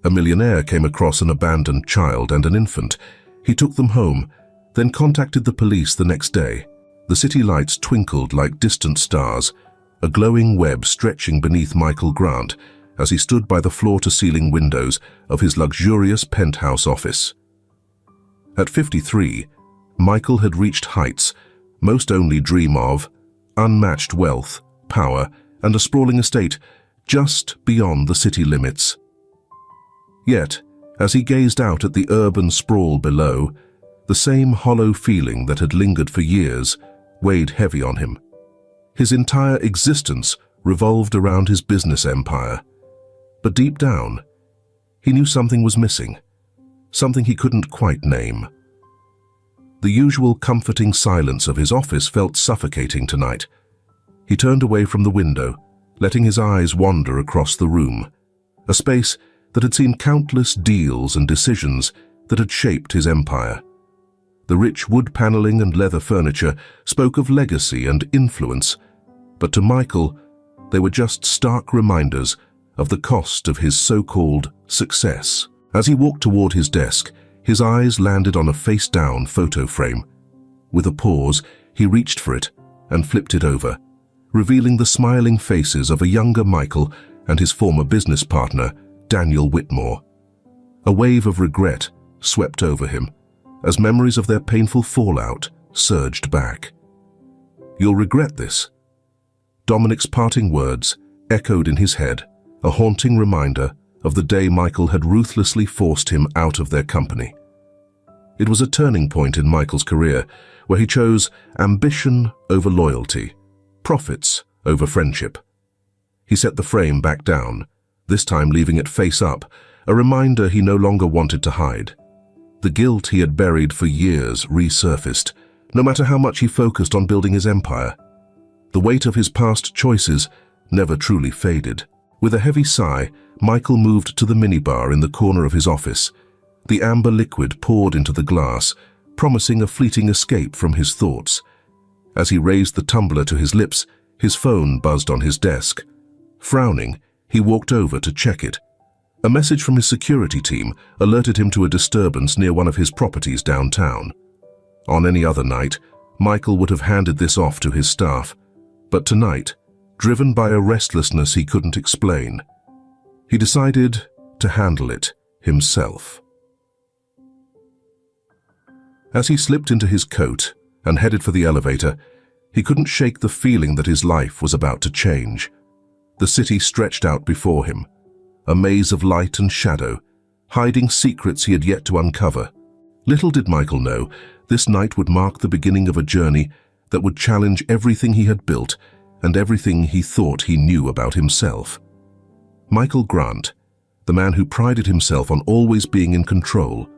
A millionaire came across an abandoned child and an infant. He took them home, then contacted the police the next day. The city lights twinkled like distant stars, a glowing web stretching beneath Michael Grant as he stood by the floor-to-ceiling windows of his luxurious penthouse office. At 53, Michael had reached heights most only dream of: unmatched wealth, power, and a sprawling estate just beyond the city limits. Yet, as he gazed out at the urban sprawl below, the same hollow feeling that had lingered for years weighed heavy on him. His entire existence revolved around his business empire. But deep down, he knew something was missing, something he couldn't quite name. The usual comforting silence of his office felt suffocating tonight. He turned away from the window, letting his eyes wander across the room, a space that had seen countless deals and decisions that had shaped his empire. The rich wood paneling and leather furniture spoke of legacy and influence, but to Michael, they were just stark reminders of the cost of his so-called success. As he walked toward his desk, his eyes landed on a face-down photo frame. With a pause, he reached for it and flipped it over, revealing the smiling faces of a younger Michael and his former business partner, Daniel Whitmore. A wave of regret swept over him as memories of their painful fallout surged back. "You'll regret this." Dominic's parting words echoed in his head, a haunting reminder of the day Michael had ruthlessly forced him out of their company. It was a turning point in Michael's career, where he chose ambition over loyalty, profits over friendship. He set the frame back down, this time leaving it face up, a reminder he no longer wanted to hide. The guilt he had buried for years resurfaced, no matter how much he focused on building his empire. The weight of his past choices never truly faded. With a heavy sigh, Michael moved to the minibar in the corner of his office. The amber liquid poured into the glass, promising a fleeting escape from his thoughts. As he raised the tumbler to his lips, his phone buzzed on his desk. Frowning, he walked over to check it. A message from his security team alerted him to a disturbance near one of his properties downtown. On any other night, Michael would have handed this off to his staff, but tonight, driven by a restlessness he couldn't explain, he decided to handle it himself. As he slipped into his coat and headed for the elevator, he couldn't shake the feeling that his life was about to change. The city stretched out before him, a maze of light and shadow, hiding secrets he had yet to uncover. Little did Michael know, this night would mark the beginning of a journey that would challenge everything he had built and everything he thought he knew about himself. Michael Grant, the man who prided himself on always being in control,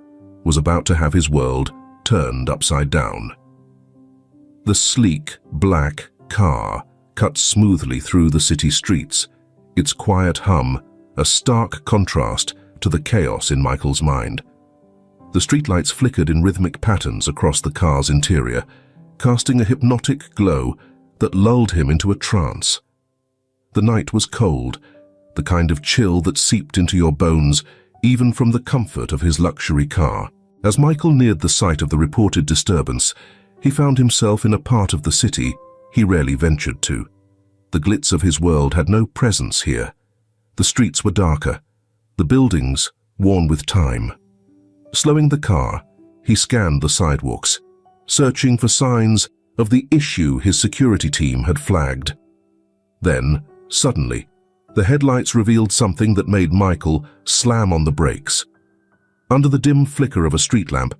was about to have his world turned upside down. The sleek, black car cut smoothly through the city streets, its quiet hum a stark contrast to the chaos in Michael's mind. The streetlights flickered in rhythmic patterns across the car's interior, casting a hypnotic glow that lulled him into a trance. The night was cold, the kind of chill that seeped into your bones even from the comfort of his luxury car. As Michael neared the site of the reported disturbance, he found himself in a part of the city he rarely ventured to. The glitz of his world had no presence here. The streets were darker, the buildings worn with time. Slowing the car, he scanned the sidewalks, searching for signs of the issue his security team had flagged. Then, suddenly, the headlights revealed something that made Michael slam on the brakes. Under the dim flicker of a street lamp,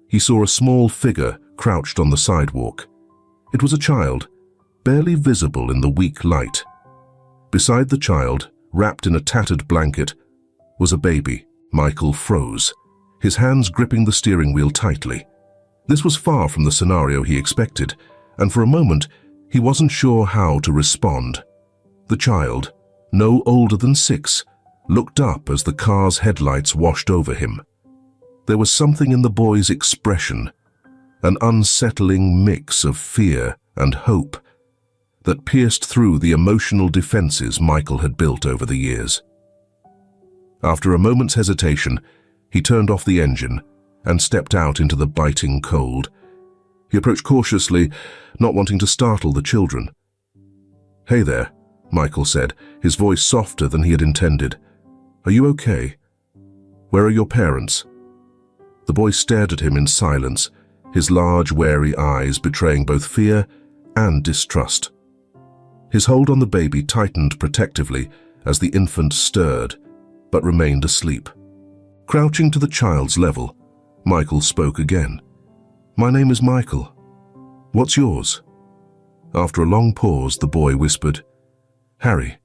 he saw a small figure crouched on the sidewalk. It was a child, barely visible in the weak light. Beside the child, wrapped in a tattered blanket, was a baby. Michael froze, his hands gripping the steering wheel tightly. This was far from the scenario he expected, and for a moment, he wasn't sure how to respond. The child, no older than 6, looked up as the car's headlights washed over him. There was something in the boy's expression, an unsettling mix of fear and hope, that pierced through the emotional defenses Michael had built over the years. After a moment's hesitation, he turned off the engine and stepped out into the biting cold. He approached cautiously, not wanting to startle the children. "Hey there," Michael said, his voice softer than he had intended. "Are you okay? Where are your parents?" The boy stared at him in silence, his large, wary eyes betraying both fear and distrust. His hold on the baby tightened protectively as the infant stirred, but remained asleep. Crouching to the child's level, Michael spoke again. "My name is Michael. What's yours?" After a long pause, the boy whispered, "Harry."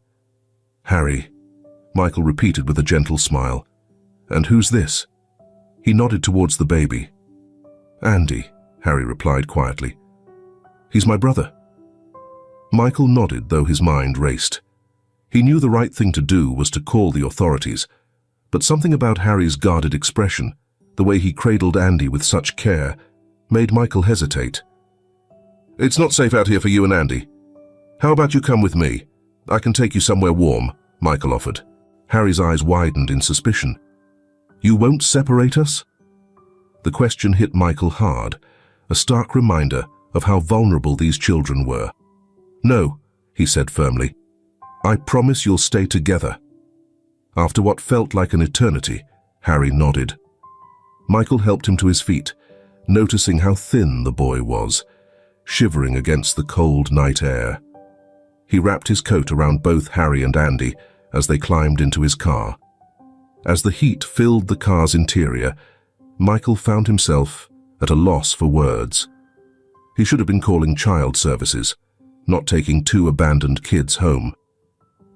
"Harry," Michael repeated with a gentle smile. "And who's this?" He nodded towards the baby. "Andy," Harry replied quietly. "He's my brother." Michael nodded, though his mind raced. He knew the right thing to do was to call the authorities, but something about Harry's guarded expression, the way he cradled Andy with such care, made Michael hesitate. "It's not safe out here for you and Andy. How about you come with me? I can take you somewhere warm," Michael offered. Harry's eyes widened in suspicion. "You won't separate us?" The question hit Michael hard, a stark reminder of how vulnerable these children were. "No," he said firmly. "I promise you'll stay together." After what felt like an eternity, Harry nodded. Michael helped him to his feet, noticing how thin the boy was, shivering against the cold night air. He wrapped his coat around both Harry and Andy as they climbed into his car. As the heat filled the car's interior, Michael found himself at a loss for words. He should have been calling child services, not taking 2 abandoned kids home.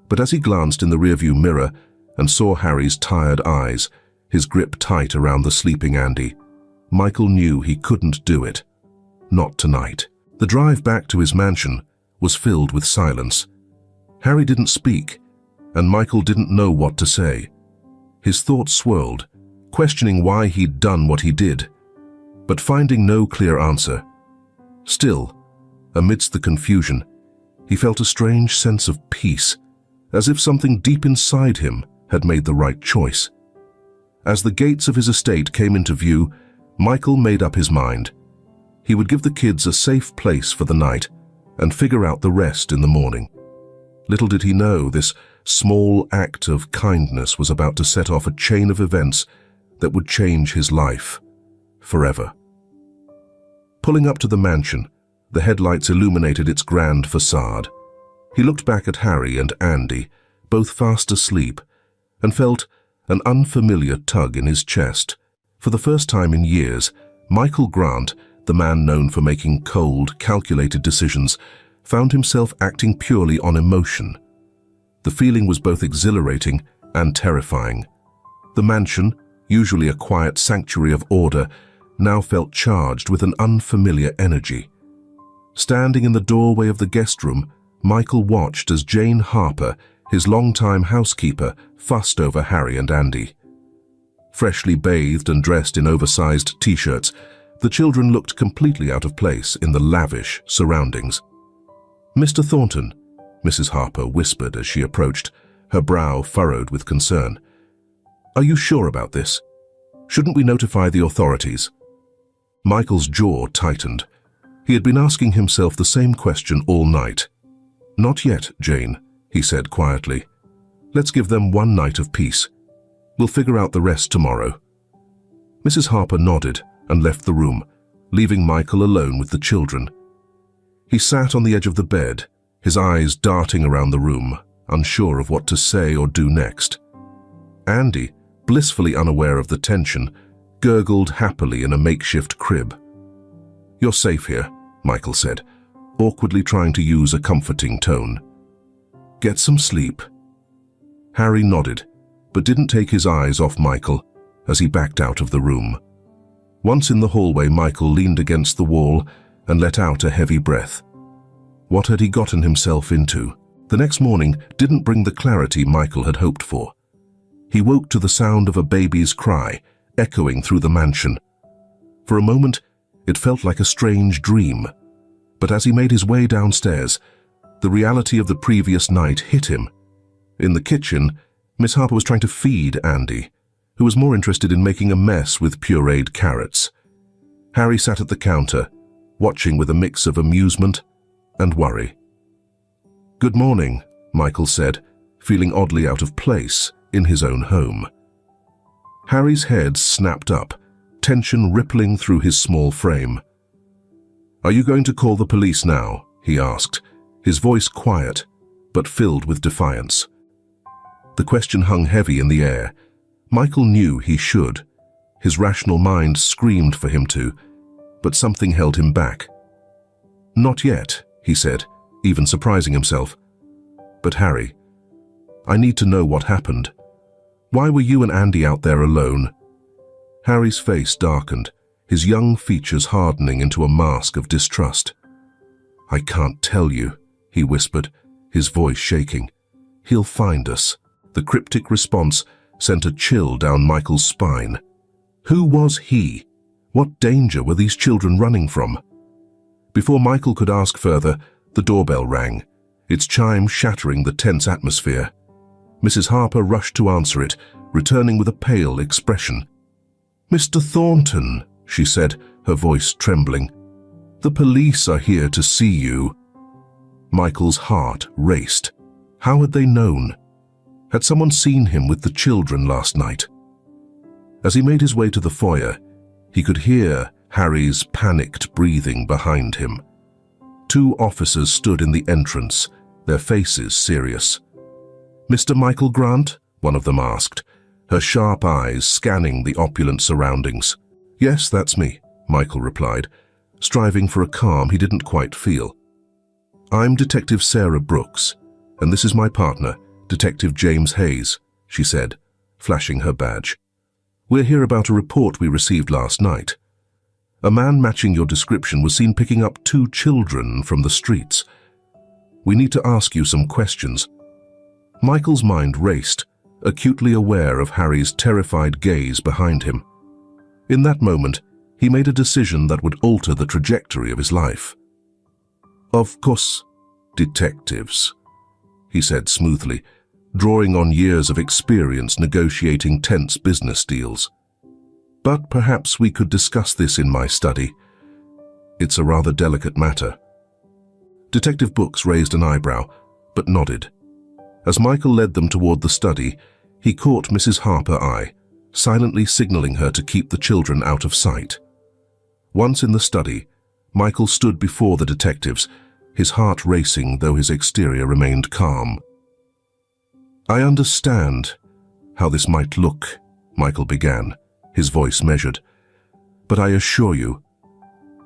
But as he glanced in the rearview mirror and saw Harry's tired eyes, his grip tight around the sleeping Andy, Michael knew he couldn't do it. Not tonight. The drive back to his mansion was filled with silence. Harry didn't speak, and Michael didn't know what to say. His thoughts swirled, questioning why he'd done what he did, but finding no clear answer. Still, amidst the confusion, he felt a strange sense of peace, as if something deep inside him had made the right choice. As the gates of his estate came into view, Michael made up his mind. He would give the kids a safe place for the night and figure out the rest in the morning. Little did he know this small act of kindness was about to set off a chain of events that would change his life forever. Pulling up to the mansion, the headlights illuminated its grand facade. He looked back at Harry and Andy, both fast asleep, and felt an unfamiliar tug in his chest. For the first time in years, Michael Grant, the man known for making cold, calculated decisions, found himself acting purely on emotion. The feeling was both exhilarating and terrifying. The mansion, usually a quiet sanctuary of order, now felt charged with an unfamiliar energy. Standing in the doorway of the guest room, Michael watched as Jane Harper, his longtime housekeeper, fussed over Harry and Andy. Freshly bathed and dressed in oversized t-shirts, the children looked completely out of place in the lavish surroundings. "Mr. Thornton," Mrs. Harper whispered as she approached, her brow furrowed with concern. "Are you sure about this? Shouldn't we notify the authorities?" Michael's jaw tightened. He had been asking himself the same question all night. "Not yet, Jane," he said quietly. "Let's give them one night of peace. We'll figure out the rest tomorrow." Mrs. Harper nodded and left the room, leaving Michael alone with the children. He sat on the edge of the bed, his eyes darting around the room, unsure of what to say or do next. Andy, blissfully unaware of the tension, gurgled happily in a makeshift crib. "You're safe here," Michael said, awkwardly trying to use a comforting tone. "Get some sleep." Harry nodded, but didn't take his eyes off Michael as he backed out of the room. Once in the hallway, Michael leaned against the wall and let out a heavy breath. What had he gotten himself into? The next morning didn't bring the clarity Michael had hoped for. He woke to the sound of a baby's cry, echoing through the mansion. For a moment, it felt like a strange dream, but as he made his way downstairs, the reality of the previous night hit him. In the kitchen, Miss Harper was trying to feed Andy, who was more interested in making a mess with pureed carrots. Harry sat at the counter, watching with a mix of amusement and worry. "Good morning," Michael said, feeling oddly out of place in his own home. Harry's head snapped up, tension rippling through his small frame. "Are you going to call the police now?" he asked, his voice quiet, but filled with defiance. The question hung heavy in the air. Michael knew he should. His rational mind screamed for him to, but something held him back. "Not yet," he said, even surprising himself. "But Harry, I need to know what happened. Why were you and Andy out there alone?" Harry's face darkened, his young features hardening into a mask of distrust. "I can't tell you," he whispered, his voice shaking. "He'll find us." The cryptic response sent a chill down Michael's spine. Who was he? What danger were these children running from? Before Michael could ask further, the doorbell rang, its chime shattering the tense atmosphere. Mrs. Harper rushed to answer it, returning with a pale expression. "Mr. Thornton," she said, her voice trembling. "The police are here to see you." Michael's heart raced. How had they known? Had someone seen him with the children last night? As he made his way to the foyer, he could hear Harry's panicked breathing behind him. Two officers stood in the entrance, their faces serious. "Mr. Michael Grant?" one of them asked, her sharp eyes scanning the opulent surroundings. "Yes, that's me," Michael replied, striving for a calm he didn't quite feel. "I'm Detective Sarah Brooks, and this is my partner, Detective James Hayes," she said, flashing her badge. "We're here about a report we received last night. A man matching your description was seen picking up 2 children from the streets. We need to ask you some questions." Michael's mind raced, acutely aware of Harry's terrified gaze behind him. In that moment, he made a decision that would alter the trajectory of his life. "Of course, detectives," he said smoothly, drawing on years of experience negotiating tense business deals. "But perhaps we could discuss this in my study. It's a rather delicate matter." Detective Brooks raised an eyebrow, but nodded. As Michael led them toward the study, he caught Mrs. Harper's eye, silently signaling her to keep the children out of sight. Once in the study, Michael stood before the detectives, his heart racing though his exterior remained calm. "I understand how this might look," Michael began, his voice measured. "But I assure you,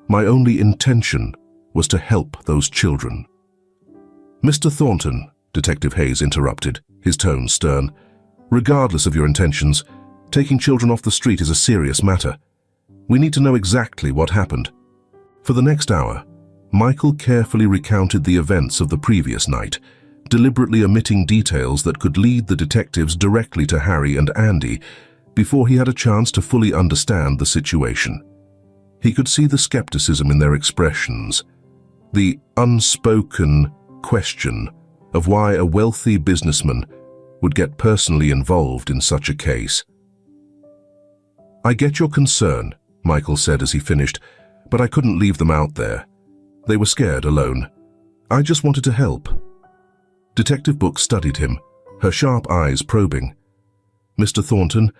my only intention was to help those children." "Mr. Thornton," Detective Hayes interrupted, his tone stern, "regardless of your intentions, taking children off the street is a serious matter. We need to know exactly what happened." For the next hour, Michael carefully recounted the events of the previous night, deliberately omitting details that could lead the detectives directly to Harry and Andy before he had a chance to fully understand the situation. He could see the skepticism in their expressions, the unspoken question of why a wealthy businessman would get personally involved in such a case. "I get your concern," Michael said as he finished, "but I couldn't leave them out there. They were scared alone. I just wanted to help." Detective Brooks studied him, her sharp eyes probing. "Mr. Thornton,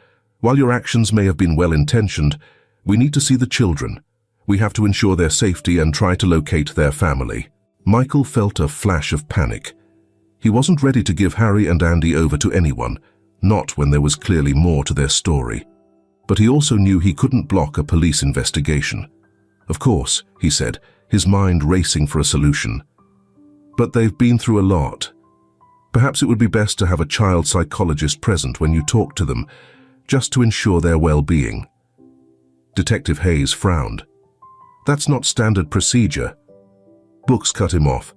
while your actions may have been well-intentioned, we need to see the children. We have to ensure their safety and try to locate their family." Michael felt a flash of panic. He wasn't ready to give Harry and Andy over to anyone, not when there was clearly more to their story. But he also knew he couldn't block a police investigation. "Of course," he said, his mind racing for a solution. "But they've been through a lot. Perhaps it would be best to have a child psychologist present when you talk to them, just to ensure their well-being." Detective Hayes frowned. "That's not standard procedure." Brooks cut him off.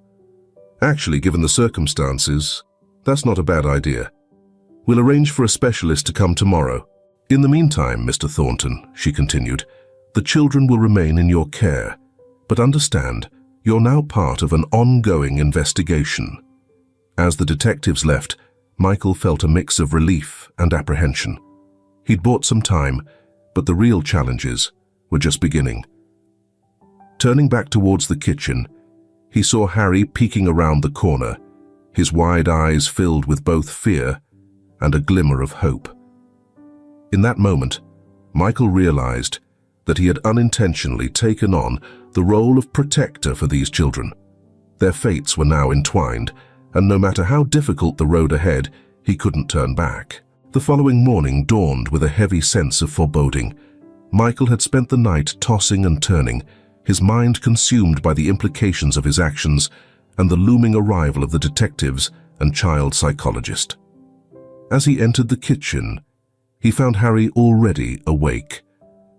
"Actually, given the circumstances, that's not a bad idea. We'll arrange for a specialist to come tomorrow. In the meantime, Mr. Thornton," she continued, "the children will remain in your care, but understand, you're now part of an ongoing investigation." As the detectives left, Michael felt a mix of relief and apprehension. He'd bought some time, but the real challenges were just beginning. Turning back towards the kitchen, he saw Harry peeking around the corner, his wide eyes filled with both fear and a glimmer of hope. In that moment, Michael realized that he had unintentionally taken on the role of protector for these children. Their fates were now entwined, and no matter how difficult the road ahead, he couldn't turn back. The following morning dawned with a heavy sense of foreboding. Michael had spent the night tossing and turning, his mind consumed by the implications of his actions and the looming arrival of the detectives and child psychologist. As he entered the kitchen, he found Harry already awake,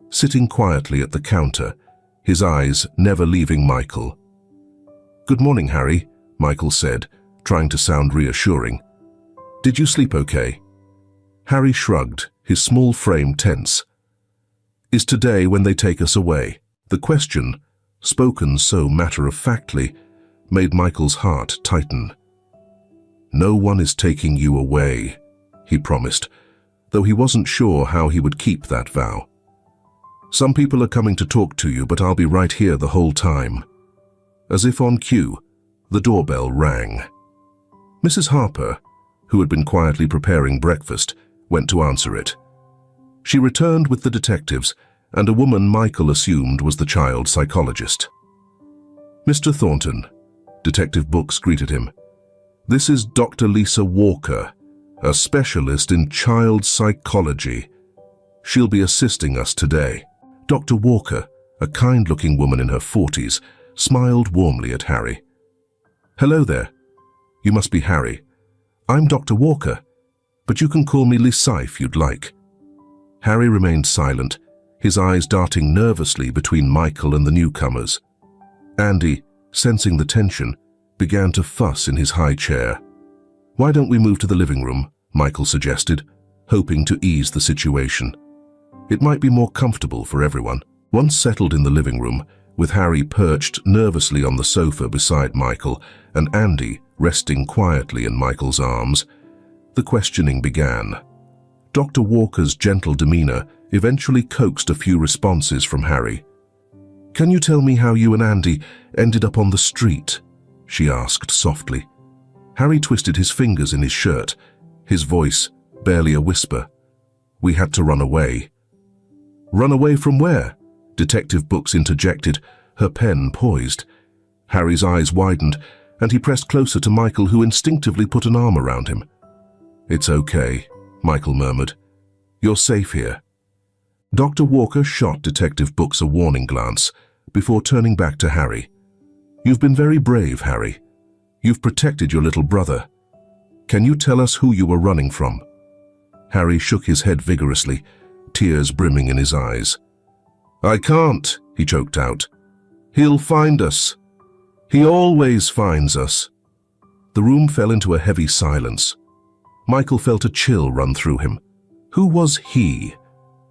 sitting quietly at the counter, his eyes never leaving Michael. "Good morning, Harry," Michael said, trying to sound reassuring. "Did you sleep okay?" Harry shrugged, his small frame tense. "Is today when they take us away?" The question, spoken so matter-of-factly, made Michael's heart tighten. "No one is taking you away," he promised, though he wasn't sure how he would keep that vow. "Some people are coming to talk to you, but I'll be right here the whole time." As if on cue, the doorbell rang. Mrs. Harper, who had been quietly preparing breakfast, went to answer it. She returned with the detectives and a woman Michael assumed was the child psychologist. "Mr. Thornton," Detective Books greeted him. "This is Dr. Lisa Walker, a specialist in child psychology. She'll be assisting us today." Dr. Walker, a kind-looking woman in her 40s, smiled warmly at Harry. "Hello there. You must be Harry. I'm Dr. Walker, but you can call me Lisa if you'd like." Harry remained silent, his eyes darting nervously between Michael and the newcomers. Andy, sensing the tension, began to fuss in his high chair. "Why don't we move to the living room?" Michael suggested, hoping to ease the situation. It might be more comfortable for everyone. Once settled in the living room, with Harry perched nervously on the sofa beside Michael and Andy resting quietly in Michael's arms, the questioning began. Dr. Walker's gentle demeanor eventually coaxed a few responses from Harry. "Can you tell me how you and Andy ended up on the street?" she asked softly. Harry twisted his fingers in his shirt, his voice barely a whisper. "We had to run away." "Run away from where?" Detective Books interjected, her pen poised. Harry's eyes widened, and he pressed closer to Michael, who instinctively put an arm around him. "It's okay," Michael murmured. "You're safe here." Dr. Walker shot Detective Books a warning glance before turning back to Harry. "You've been very brave, Harry. You've protected your little brother. Can you tell us who you were running from?" Harry shook his head vigorously, tears brimming in his eyes. "I can't," he choked out. "He'll find us. He always finds us." The room fell into a heavy silence. Michael felt a chill run through him. Who was he?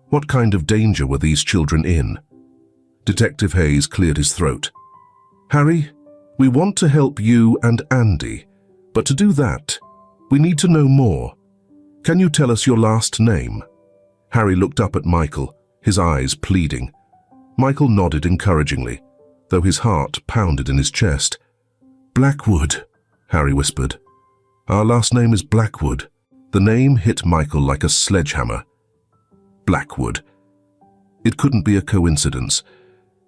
What kind of danger were these children in? Detective Hayes cleared his throat. "Harry, we want to help you and Andy, but to do that, we need to know more. Can you tell us your last name?" Harry looked up at Michael, his eyes pleading. Michael nodded encouragingly, though his heart pounded in his chest. "Blackwood," Harry whispered. "Our last name is Blackwood." The name hit Michael like a sledgehammer. Blackwood. It couldn't be a coincidence.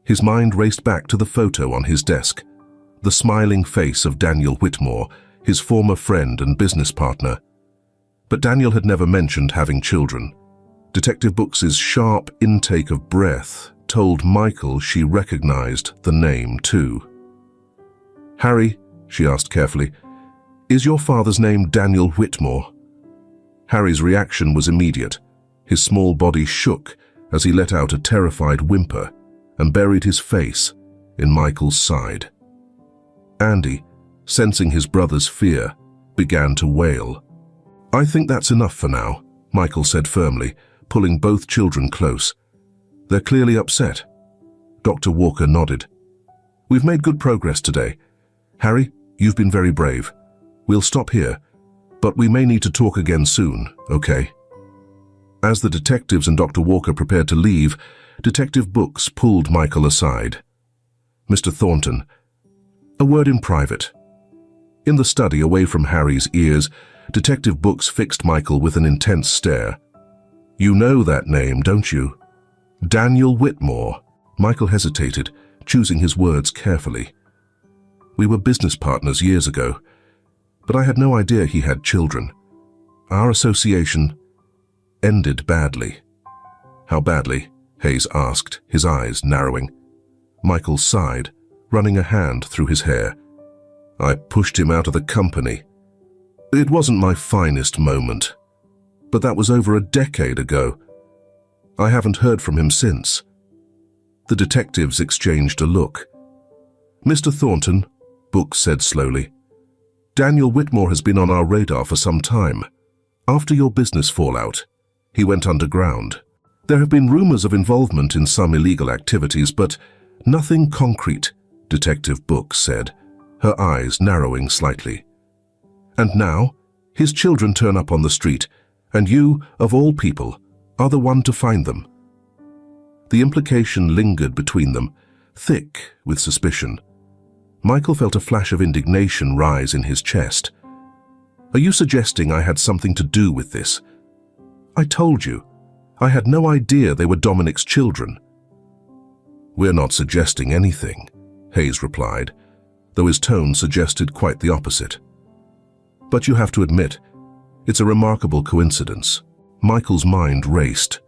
His mind raced back to the photo on his desk, the smiling face of Daniel Whitmore, his former friend and business partner. But Daniel had never mentioned having children. Detective Books's sharp intake of breath told Michael she recognized the name too. "Harry," she asked carefully, "is your father's name Daniel Whitmore?" Harry's reaction was immediate. His small body shook as he let out a terrified whimper and buried his face in Michael's side. Andy, sensing his brother's fear, began to wail. "I think that's enough for now," Michael said firmly, pulling both children close. "They're clearly upset." Dr. Walker nodded. "We've made good progress today. Harry, you've been very brave. We'll stop here. But we may need to talk again soon, okay? As the detectives and Dr. Walker prepared to leave, Detective Brooks pulled Michael aside. "Mr. Thornton, a word in private." In the study, away from Harry's ears, Detective Brooks fixed Michael with an intense stare. "You know that name, don't you? Daniel Whitmore." Michael hesitated, choosing his words carefully. "We were business partners years ago, but I had no idea he had children. Our association ended badly." "How badly?" Hayes asked, his eyes narrowing. Michael sighed, running a hand through his hair. "I pushed him out of the company. It wasn't my finest moment, but that was over a decade ago. I haven't heard from him since." The detectives exchanged a look. "Mr. Thornton," Brooks said slowly, "Daniel Whitmore has been on our radar for some time. After your business fallout, he went underground. There have been rumors of involvement in some illegal activities, but nothing concrete," Detective Brooks said, her eyes narrowing slightly. "And now, his children turn up on the street, and you, of all people, are the one to find them." The implication lingered between them, thick with suspicion. Michael felt a flash of indignation rise in his chest. "Are you suggesting I had something to do with this? I told you, I had no idea they were Dominic's children." "We're not suggesting anything," Hayes replied, though his tone suggested quite the opposite. "But you have to admit, it's a remarkable coincidence." Michael's mind raced.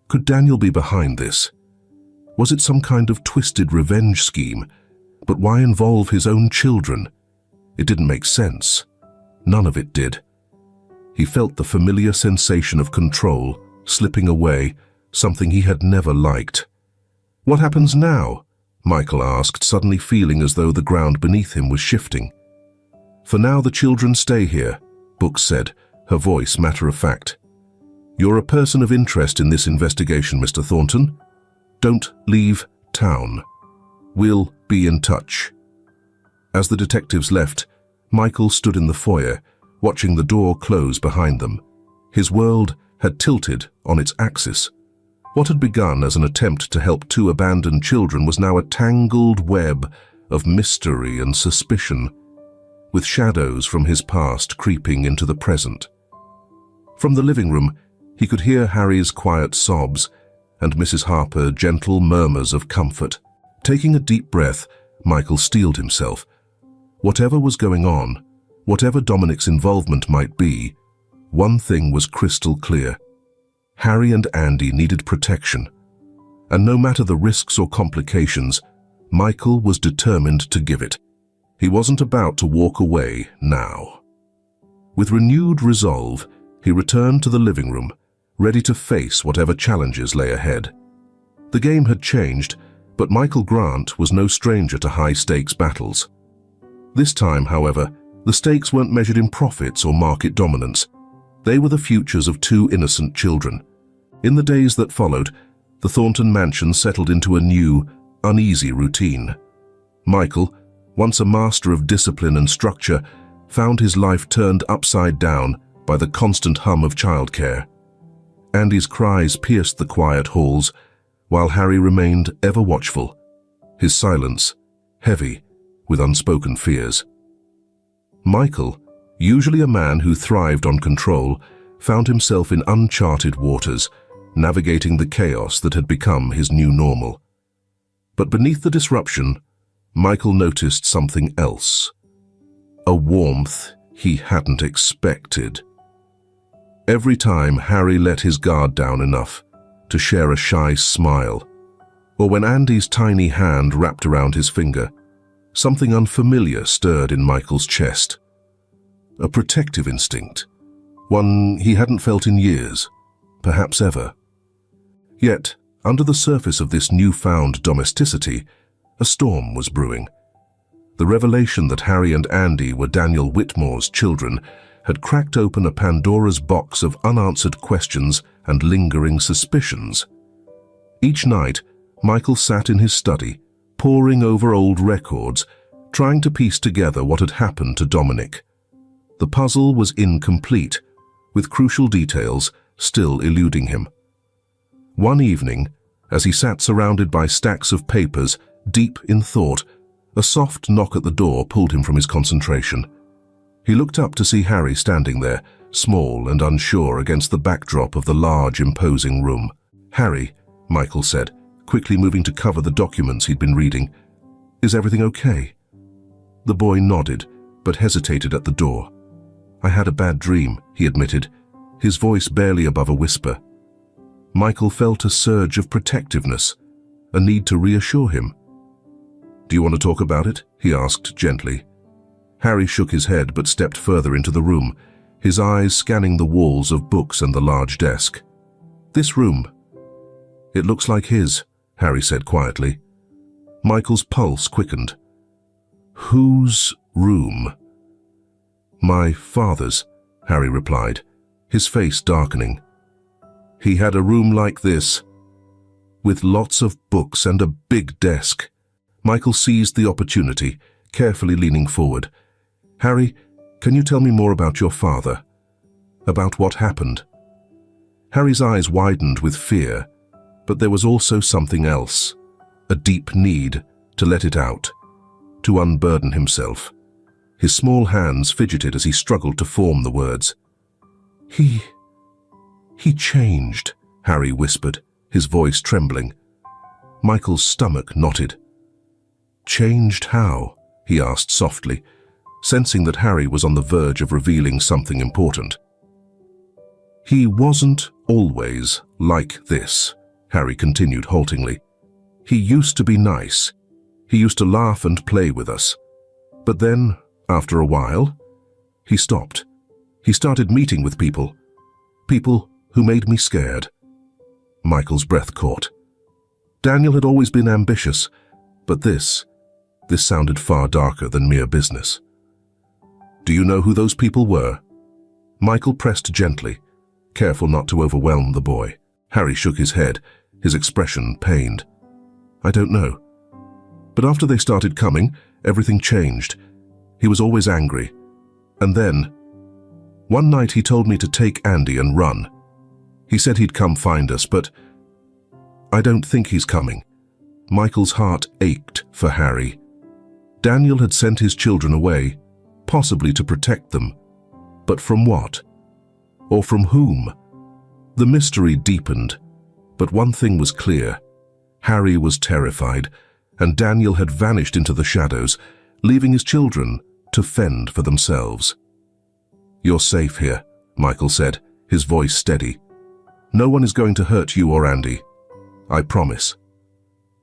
Could Daniel be behind this? Was it some kind of twisted revenge scheme? But why involve his own children? It didn't make sense. None of it did. He felt the familiar sensation of control slipping away, something he had never liked. "What happens now?" Michael asked, suddenly feeling as though the ground beneath him was shifting. "For now, the children stay here," Brooks said, her voice matter-of-fact. "You're a person of interest in this investigation, Mr. Thornton. Don't leave town. We'll be in touch." As the detectives left, Michael stood in the foyer, watching the door close behind them. His world had tilted on its axis. What had begun as an attempt to help two abandoned children was now a tangled web of mystery and suspicion, with shadows from his past creeping into the present. From the living room, he could hear Harry's quiet sobs and Mrs. Harper's gentle murmurs of comfort. Taking a deep breath, Michael steeled himself. Whatever was going on, whatever Dominic's involvement might be, one thing was crystal clear. Harry and Andy needed protection, and no matter the risks or complications, Michael was determined to give it. He wasn't about to walk away now. With renewed resolve, he returned to the living room, ready to face whatever challenges lay ahead. The game had changed, but Michael Grant was no stranger to high-stakes battles. This time, however, the stakes weren't measured in profits or market dominance. They were the futures of two innocent children. In the days that followed, the Thornton mansion settled into a new, uneasy routine. Michael, once a master of discipline and structure, found his life turned upside down by the constant hum of childcare. Andy's cries pierced the quiet halls, while Harry remained ever watchful, his silence heavy with unspoken fears. Michael, usually a man who thrived on control, found himself in uncharted waters, navigating the chaos that had become his new normal. But beneath the disruption, Michael noticed something else. A warmth he hadn't expected. Every time Harry let his guard down enough to share a shy smile, or when Andy's tiny hand wrapped around his finger, something unfamiliar stirred in Michael's chest. A protective instinct, one he hadn't felt in years, perhaps ever. Yet, under the surface of this newfound domesticity, a storm was brewing. The revelation that Harry and Andy were Daniel Whitmore's children had cracked open a Pandora's box of unanswered questions and lingering suspicions. Each night, Michael sat in his study, poring over old records, trying to piece together what had happened to Dominic. The puzzle was incomplete, with crucial details still eluding him. One evening, as he sat surrounded by stacks of papers, deep in thought, a soft knock at the door pulled him from his concentration. He looked up to see Harry standing there, small and unsure against the backdrop of the large, imposing room. "Harry," Michael said, quickly moving to cover the documents he'd been reading, "is everything okay?" The boy nodded, but hesitated at the door. "I had a bad dream," he admitted, his voice barely above a whisper. Michael felt a surge of protectiveness, a need to reassure him. "Do you want to talk about it?" he asked gently. Harry shook his head but stepped further into the room, his eyes scanning the walls of books and the large desk. "This room. It looks like his," Harry said quietly. Michael's pulse quickened. "Whose room?" "My father's," Harry replied, his face darkening. "He had a room like this, with lots of books and a big desk." Michael seized the opportunity, carefully leaning forward. "Harry, can you tell me more about your father? About what happened?" Harry's eyes widened with fear, but there was also something else, a deep need to let it out, to unburden himself. His small hands fidgeted as he struggled to form the words. He changed," Harry whispered, his voice trembling. Michael's stomach knotted. "Changed how?" he asked softly, sensing that Harry was on the verge of revealing something important. "He wasn't always like this," Harry continued haltingly. "He used to be nice. He used to laugh and play with us. But then, after a while, he stopped. He started meeting with people who made me scared." Michael's breath caught. Daniel had always been ambitious, but this sounded far darker than mere business. "Do you know who those people were?" Michael pressed gently, careful not to overwhelm the boy. Harry shook his head, his expression pained. "I don't know. But after they started coming, everything changed. He was always angry. And then, one night he told me to take Andy and run. He said he'd come find us, but I don't think he's coming." Michael's heart ached for Harry. Daniel had sent his children away, possibly to protect them. But from what? Or from whom? The mystery deepened, but one thing was clear. Harry was terrified, and Daniel had vanished into the shadows, leaving his children to fend for themselves. "You're safe here," Michael said, his voice steady. "No one is going to hurt you or Andy. I promise."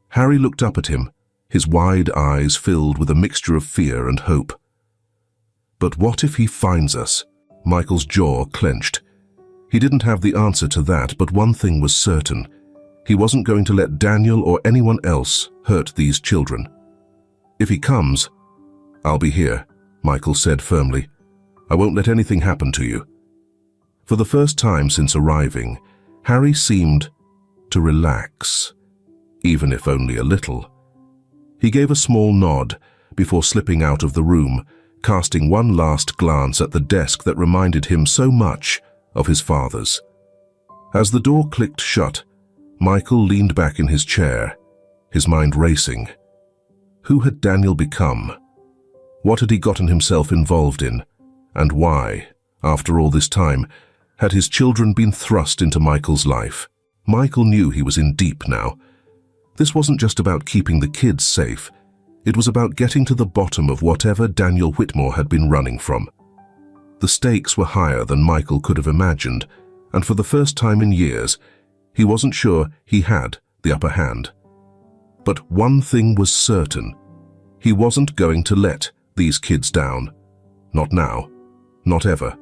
Harry looked up at him, his wide eyes filled with a mixture of fear and hope. "But what if he finds us?" Michael's jaw clenched. He didn't have the answer to that, but one thing was certain. He wasn't going to let Daniel or anyone else hurt these children. "If he comes, I'll be here," Michael said firmly. "I won't let anything happen to you." For the first time since arriving, Harry seemed to relax, even if only a little. He gave a small nod before slipping out of the room, casting one last glance at the desk that reminded him so much of his father's. As the door clicked shut, Michael leaned back in his chair, his mind racing. Who had Daniel become? What had he gotten himself involved in? And why, after all this time, had his children been thrust into Michael's life? Michael knew he was in deep now. This wasn't just about keeping the kids safe. It was about getting to the bottom of whatever Daniel Whitmore had been running from. The stakes were higher than Michael could have imagined, and for the first time in years, he wasn't sure he had the upper hand. But one thing was certain. He wasn't going to let these kids down. Not now. Not ever.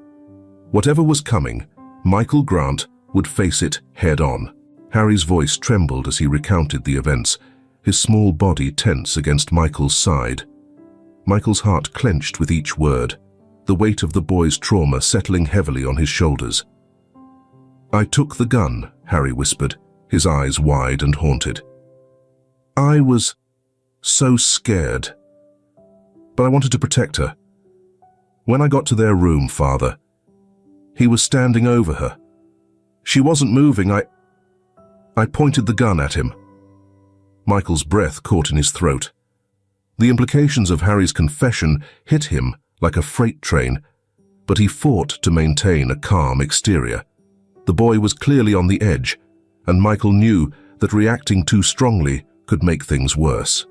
Whatever was coming, Michael Grant would face it head-on. Harry's voice trembled as he recounted the events, his small body tense against Michael's side. Michael's heart clenched with each word, the weight of the boy's trauma settling heavily on his shoulders. "I took the gun," Harry whispered, his eyes wide and haunted. "I was so scared. But I wanted to protect her. When I got to their room, Father, he was standing over her. She wasn't moving. I pointed the gun at him. Michael's breath caught in his throat. The implications of Harry's confession hit him like a freight train, but he fought to maintain a calm exterior. The boy was clearly on the edge, and Michael knew that reacting too strongly could make things worse.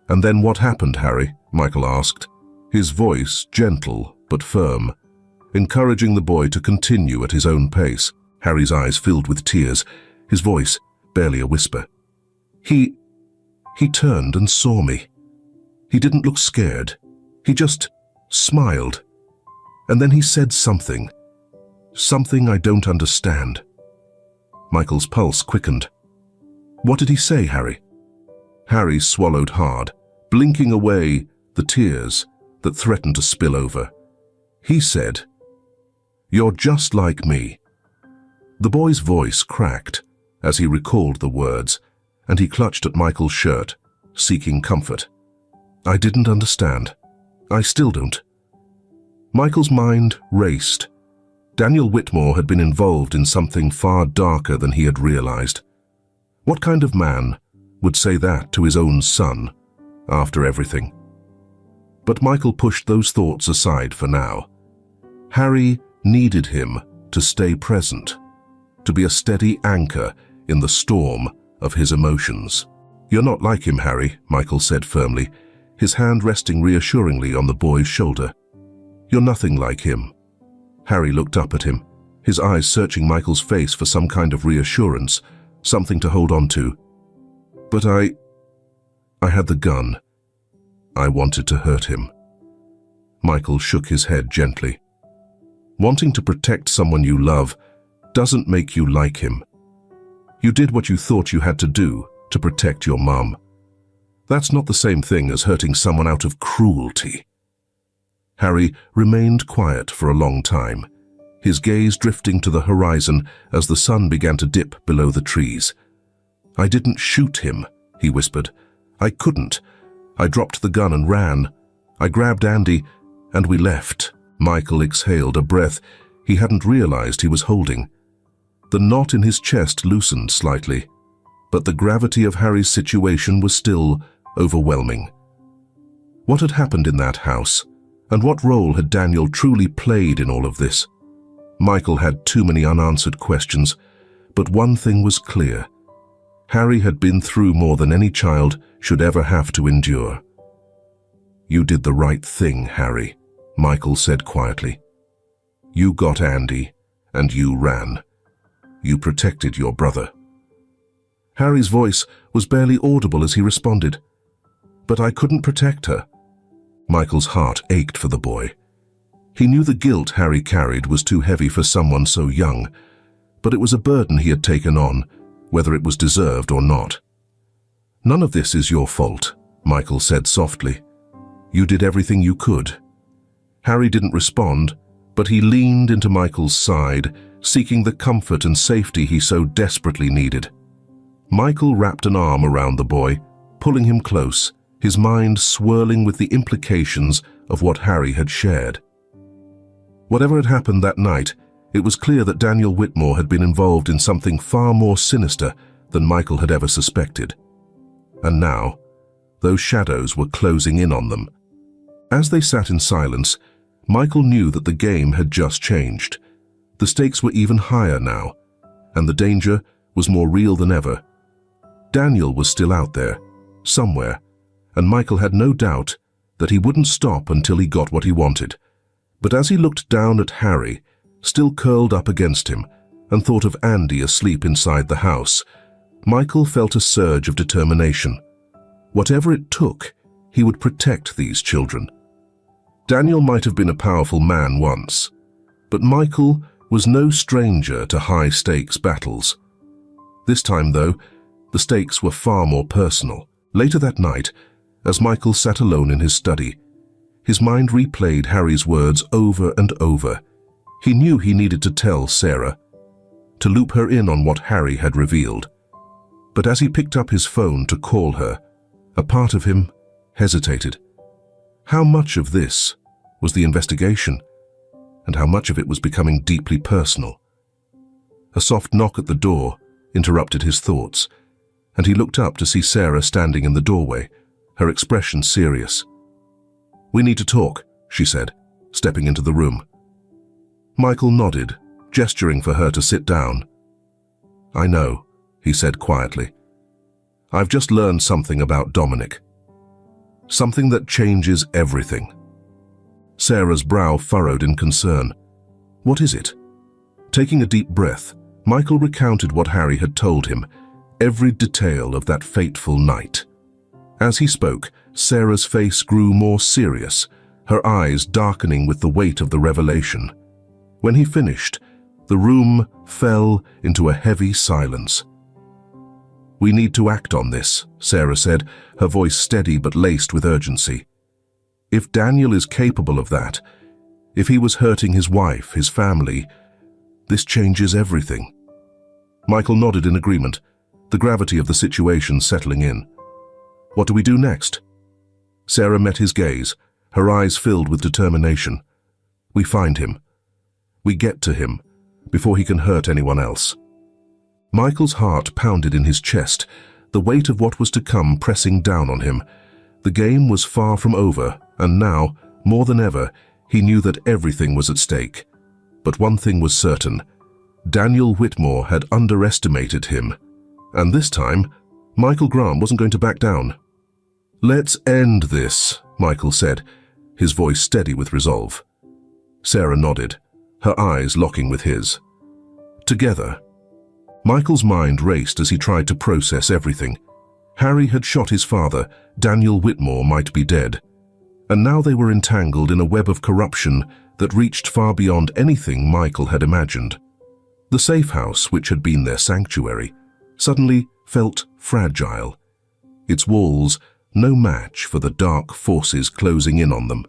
"And then what happened, Harry?" Michael asked, his voice gentle but firm, encouraging the boy to continue at his own pace. Harry's eyes filled with tears, his voice barely a whisper. He turned and saw me. He didn't look scared. He just smiled. And then he said something I don't understand. Michael's pulse quickened. "What did he say, Harry?" Harry swallowed hard, blinking away the tears that threatened to spill over. He said, "You're just like me." The boy's voice cracked as he recalled the words, and he clutched at Michael's shirt, seeking comfort. "I didn't understand. I still don't." Michael's mind raced. Daniel Whitmore had been involved in something far darker than he had realized. What kind of man would say that to his own son after everything? But Michael pushed those thoughts aside for now. Harry needed him to stay present, to be a steady anchor in the storm of his emotions. "You're not like him, Harry," Michael said firmly, his hand resting reassuringly on the boy's shoulder. "You're nothing like him." Harry looked up at him, his eyes searching Michael's face for some kind of reassurance, something to hold on to. "But I had the gun. I wanted to hurt him." Michael shook his head gently. "Wanting to protect someone you love doesn't make you like him. You did what you thought you had to do to protect your mum. That's not the same thing as hurting someone out of cruelty." Harry remained quiet for a long time, his gaze drifting to the horizon as the sun began to dip below the trees. "I didn't shoot him," he whispered. "I couldn't. I dropped the gun and ran. I grabbed Andy, and we left." Michael exhaled a breath he hadn't realized he was holding. The knot in his chest loosened slightly, but the gravity of Harry's situation was still overwhelming. What had happened in that house, and what role had Daniel truly played in all of this? Michael had too many unanswered questions, but one thing was clear. Harry had been through more than any child should ever have to endure. "You did the right thing, Harry," Michael said quietly. "You got Andy, and you ran. You protected your brother." Harry's voice was barely audible as he responded. "But I couldn't protect her." Michael's heart ached for the boy. He knew the guilt Harry carried was too heavy for someone so young, but it was a burden he had taken on, whether it was deserved or not. "None of this is your fault," Michael said softly. "You did everything you could." Harry didn't respond, but he leaned into Michael's side, seeking the comfort and safety he so desperately needed. Michael wrapped an arm around the boy, pulling him close, his mind swirling with the implications of what Harry had shared. Whatever had happened that night, it was clear that Daniel Whitmore had been involved in something far more sinister than Michael had ever suspected. And now, those shadows were closing in on them. As they sat in silence, Michael knew that the game had just changed. The stakes were even higher now, and the danger was more real than ever. Daniel was still out there, somewhere, and Michael had no doubt that he wouldn't stop until he got what he wanted. But as he looked down at Harry, still curled up against him, and thought of Andy asleep inside the house, Michael felt a surge of determination. Whatever it took, he would protect these children. Daniel might have been a powerful man once, but Michael was no stranger to high-stakes battles. This time, though, the stakes were far more personal. Later that night, as Michael sat alone in his study, his mind replayed Harry's words over and over. He knew he needed to tell Sarah, to loop her in on what Harry had revealed. But as he picked up his phone to call her, a part of him hesitated. How much of this was the investigation, and how much of it was becoming deeply personal. A soft knock at the door interrupted his thoughts, and he looked up to see Sarah standing in the doorway, her expression serious. "We need to talk," she said, stepping into the room. Michael nodded, gesturing for her to sit down. "I know," he said quietly. "I've just learned something about Dominic. Something that changes everything." Sarah's brow furrowed in concern. "What is it?" Taking a deep breath, Michael recounted what Harry had told him, every detail of that fateful night. As he spoke, Sarah's face grew more serious, her eyes darkening with the weight of the revelation. When he finished, the room fell into a heavy silence. "We need to act on this," Sarah said, her voice steady but laced with urgency. "If Daniel is capable of that, if he was hurting his wife, his family, this changes everything." Michael nodded in agreement, the gravity of the situation settling in. "What do we do next?" Sarah met his gaze, her eyes filled with determination. "We find him. We get to him, before he can hurt anyone else." Michael's heart pounded in his chest, the weight of what was to come pressing down on him. The game was far from over, and now, more than ever, he knew that everything was at stake. But one thing was certain: Daniel Whitmore had underestimated him. And this time, Michael Graham wasn't going to back down. "Let's end this," Michael said, his voice steady with resolve. Sarah nodded, her eyes locking with his. Together. Michael's mind raced as he tried to process everything. Harry had shot his father, Daniel Whitmore might be dead. And now they were entangled in a web of corruption that reached far beyond anything Michael had imagined. The safe house, which had been their sanctuary, suddenly felt fragile. Its walls no match for the dark forces closing in on them.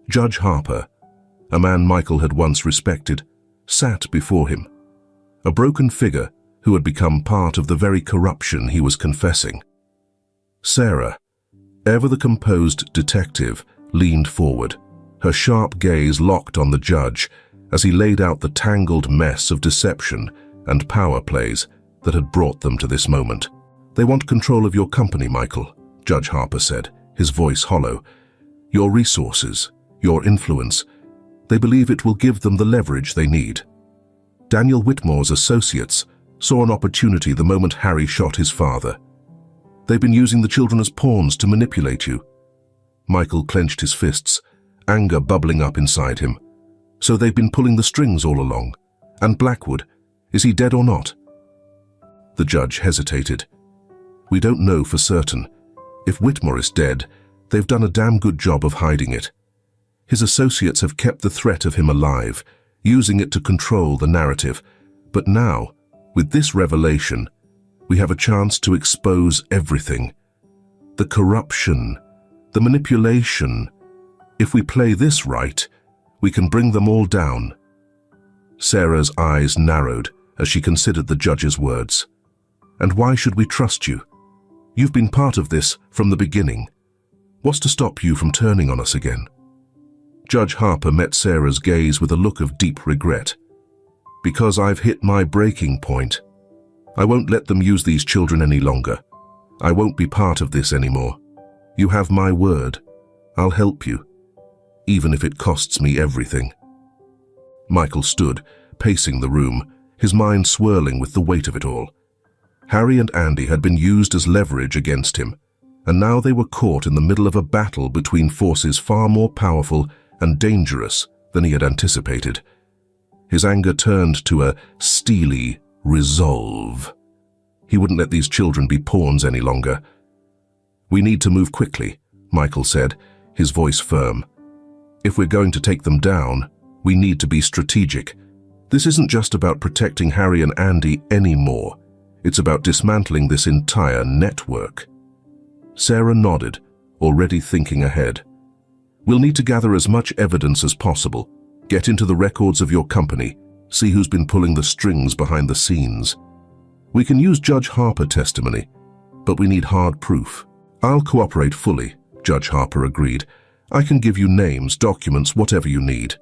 Judge Harper, a man Michael had once respected, sat before him, a broken figure who had become part of the very corruption he was confessing. Sarah, ever the composed detective, leaned forward, her sharp gaze locked on the judge as he laid out the tangled mess of deception and power plays that had brought them to this moment. "They want control of your company, Michael," Judge Harper said, his voice hollow. "Your resources, your influence. They believe it will give them the leverage they need. Daniel Whitmore's associates saw an opportunity the moment Harry shot his father. They've been using the children as pawns to manipulate you." Michael clenched his fists, anger bubbling up inside him. "So they've been pulling the strings all along. And Blackwood, is he dead or not?" The judge hesitated. "We don't know for certain. If Whitmore is dead, they've done a damn good job of hiding it. His associates have kept the threat of him alive, using it to control the narrative. But now, with this revelation, we have a chance to expose everything. The corruption, the manipulation. If we play this right, we can bring them all down." Sarah's eyes narrowed as she considered the judge's words. "And why should we trust you? You've been part of this from the beginning. What's to stop you from turning on us again?" Judge Harper met Sarah's gaze with a look of deep regret. "Because I've hit my breaking point. I won't let them use these children any longer. I won't be part of this anymore. You have my word. I'll help you, even if it costs me everything." Michael stood, pacing the room, his mind swirling with the weight of it all. Harry and Andy had been used as leverage against him, and now they were caught in the middle of a battle between forces far more powerful and dangerous than he had anticipated. His anger turned to a steely resolve. He wouldn't let these children be pawns any longer. "We need to move quickly," Michael said, his voice firm. "If we're going to take them down, we need to be strategic. This isn't just about protecting Harry and Andy anymore. It's about dismantling this entire network." Sarah nodded, already thinking ahead. "We'll need to gather as much evidence as possible, get into the records of your company, see who's been pulling the strings behind the scenes. We can use Judge Harper testimony, but we need hard proof." "I'll cooperate fully," Judge Harper agreed. I can give you names, documents, whatever you need."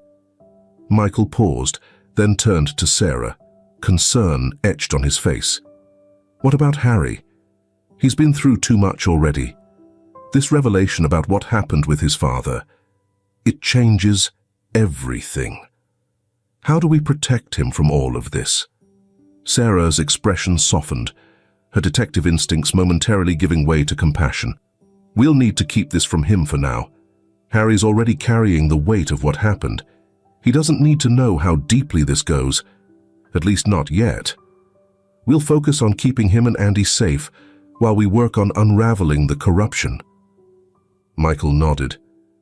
Michael paused, then turned to Sarah, concern etched on his face. "What about Harry? He's been through too much already. This revelation about what happened with his father, it changes everything. How do we protect him from all of this?" Sarah's expression softened, her detective instincts momentarily giving way to compassion. "We'll need to keep this from him for now. Harry's already carrying the weight of what happened. He doesn't need to know how deeply this goes, at least not yet. We'll focus on keeping him and Andy safe while we work on unraveling the corruption." Michael nodded,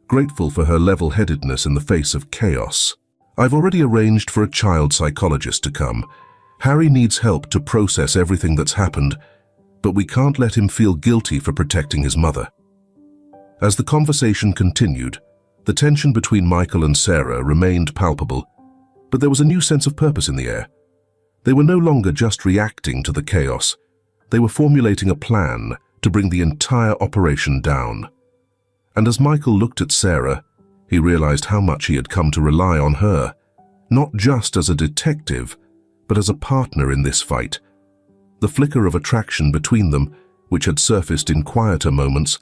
grateful for her level-headedness in the face of chaos. "I've already arranged for a child psychologist to come. Harry needs help to process everything that's happened, but we can't let him feel guilty for protecting his mother." As the conversation continued, the tension between Michael and Sarah remained palpable, but there was a new sense of purpose in the air. They were no longer just reacting to the chaos. They were formulating a plan to bring the entire operation down. And as Michael looked at Sarah, he realized how much he had come to rely on her, not just as a detective, but as a partner in this fight. The flicker of attraction between them, which had surfaced in quieter moments,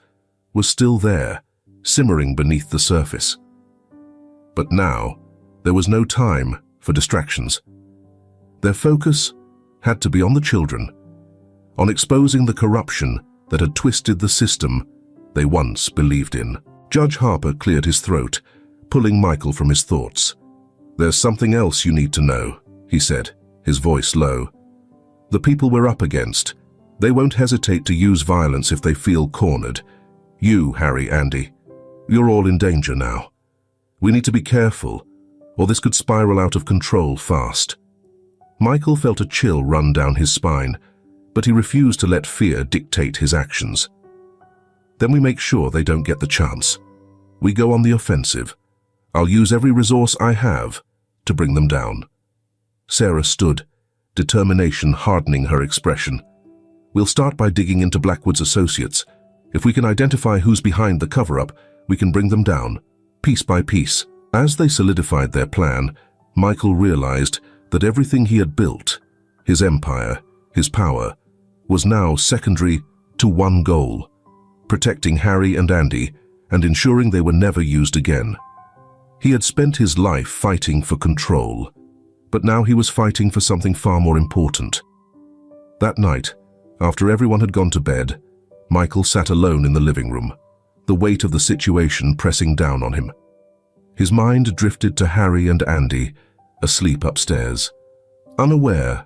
was still there, simmering beneath the surface. But now, there was no time for distractions. Their focus had to be on the children, on exposing the corruption that had twisted the system they once believed in. Judge Harper cleared his throat, pulling Michael from his thoughts. "There's something else you need to know," he said, his voice low. "The people we're up against, they won't hesitate to use violence if they feel cornered. You, Harry, Andy, you're all in danger now. We need to be careful, or this could spiral out of control fast." Michael felt a chill run down his spine, but he refused to let fear dictate his actions. "Then we make sure they don't get the chance. We go on the offensive. I'll use every resource I have to bring them down." Sarah stood, determination hardening her expression. "We'll start by digging into Blackwood's associates. If we can identify who's behind the cover-up, we can bring them down, piece by piece." As they solidified their plan, Michael realized that everything he had built, his empire, his power, was now secondary to one goal: protecting Harry and Andy and ensuring they were never used again. He had spent his life fighting for control, but now he was fighting for something far more important. That night, after everyone had gone to bed, Michael sat alone in the living room, the weight of the situation pressing down on him. His mind drifted to Harry and Andy, asleep upstairs, unaware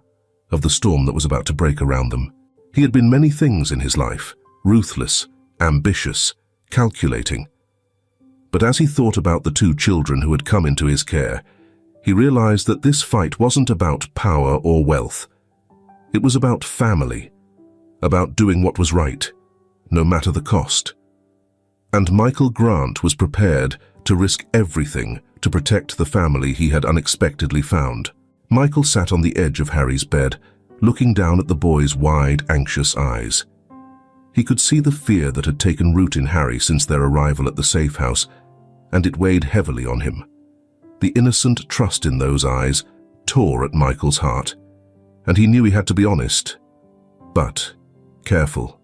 of the storm that was about to break around them. He had been many things in his life: ruthless, ambitious, calculating. But as he thought about the two children who had come into his care, he realized that this fight wasn't about power or wealth. It was about family, about doing what was right, no matter the cost. And Michael Grant was prepared to risk everything to protect the family he had unexpectedly found. Michael sat on the edge of Harry's bed, looking down at the boy's wide, anxious eyes. He could see the fear that had taken root in Harry since their arrival at the safe house, and it weighed heavily on him. The innocent trust in those eyes tore at Michael's heart, and he knew he had to be honest, but careful.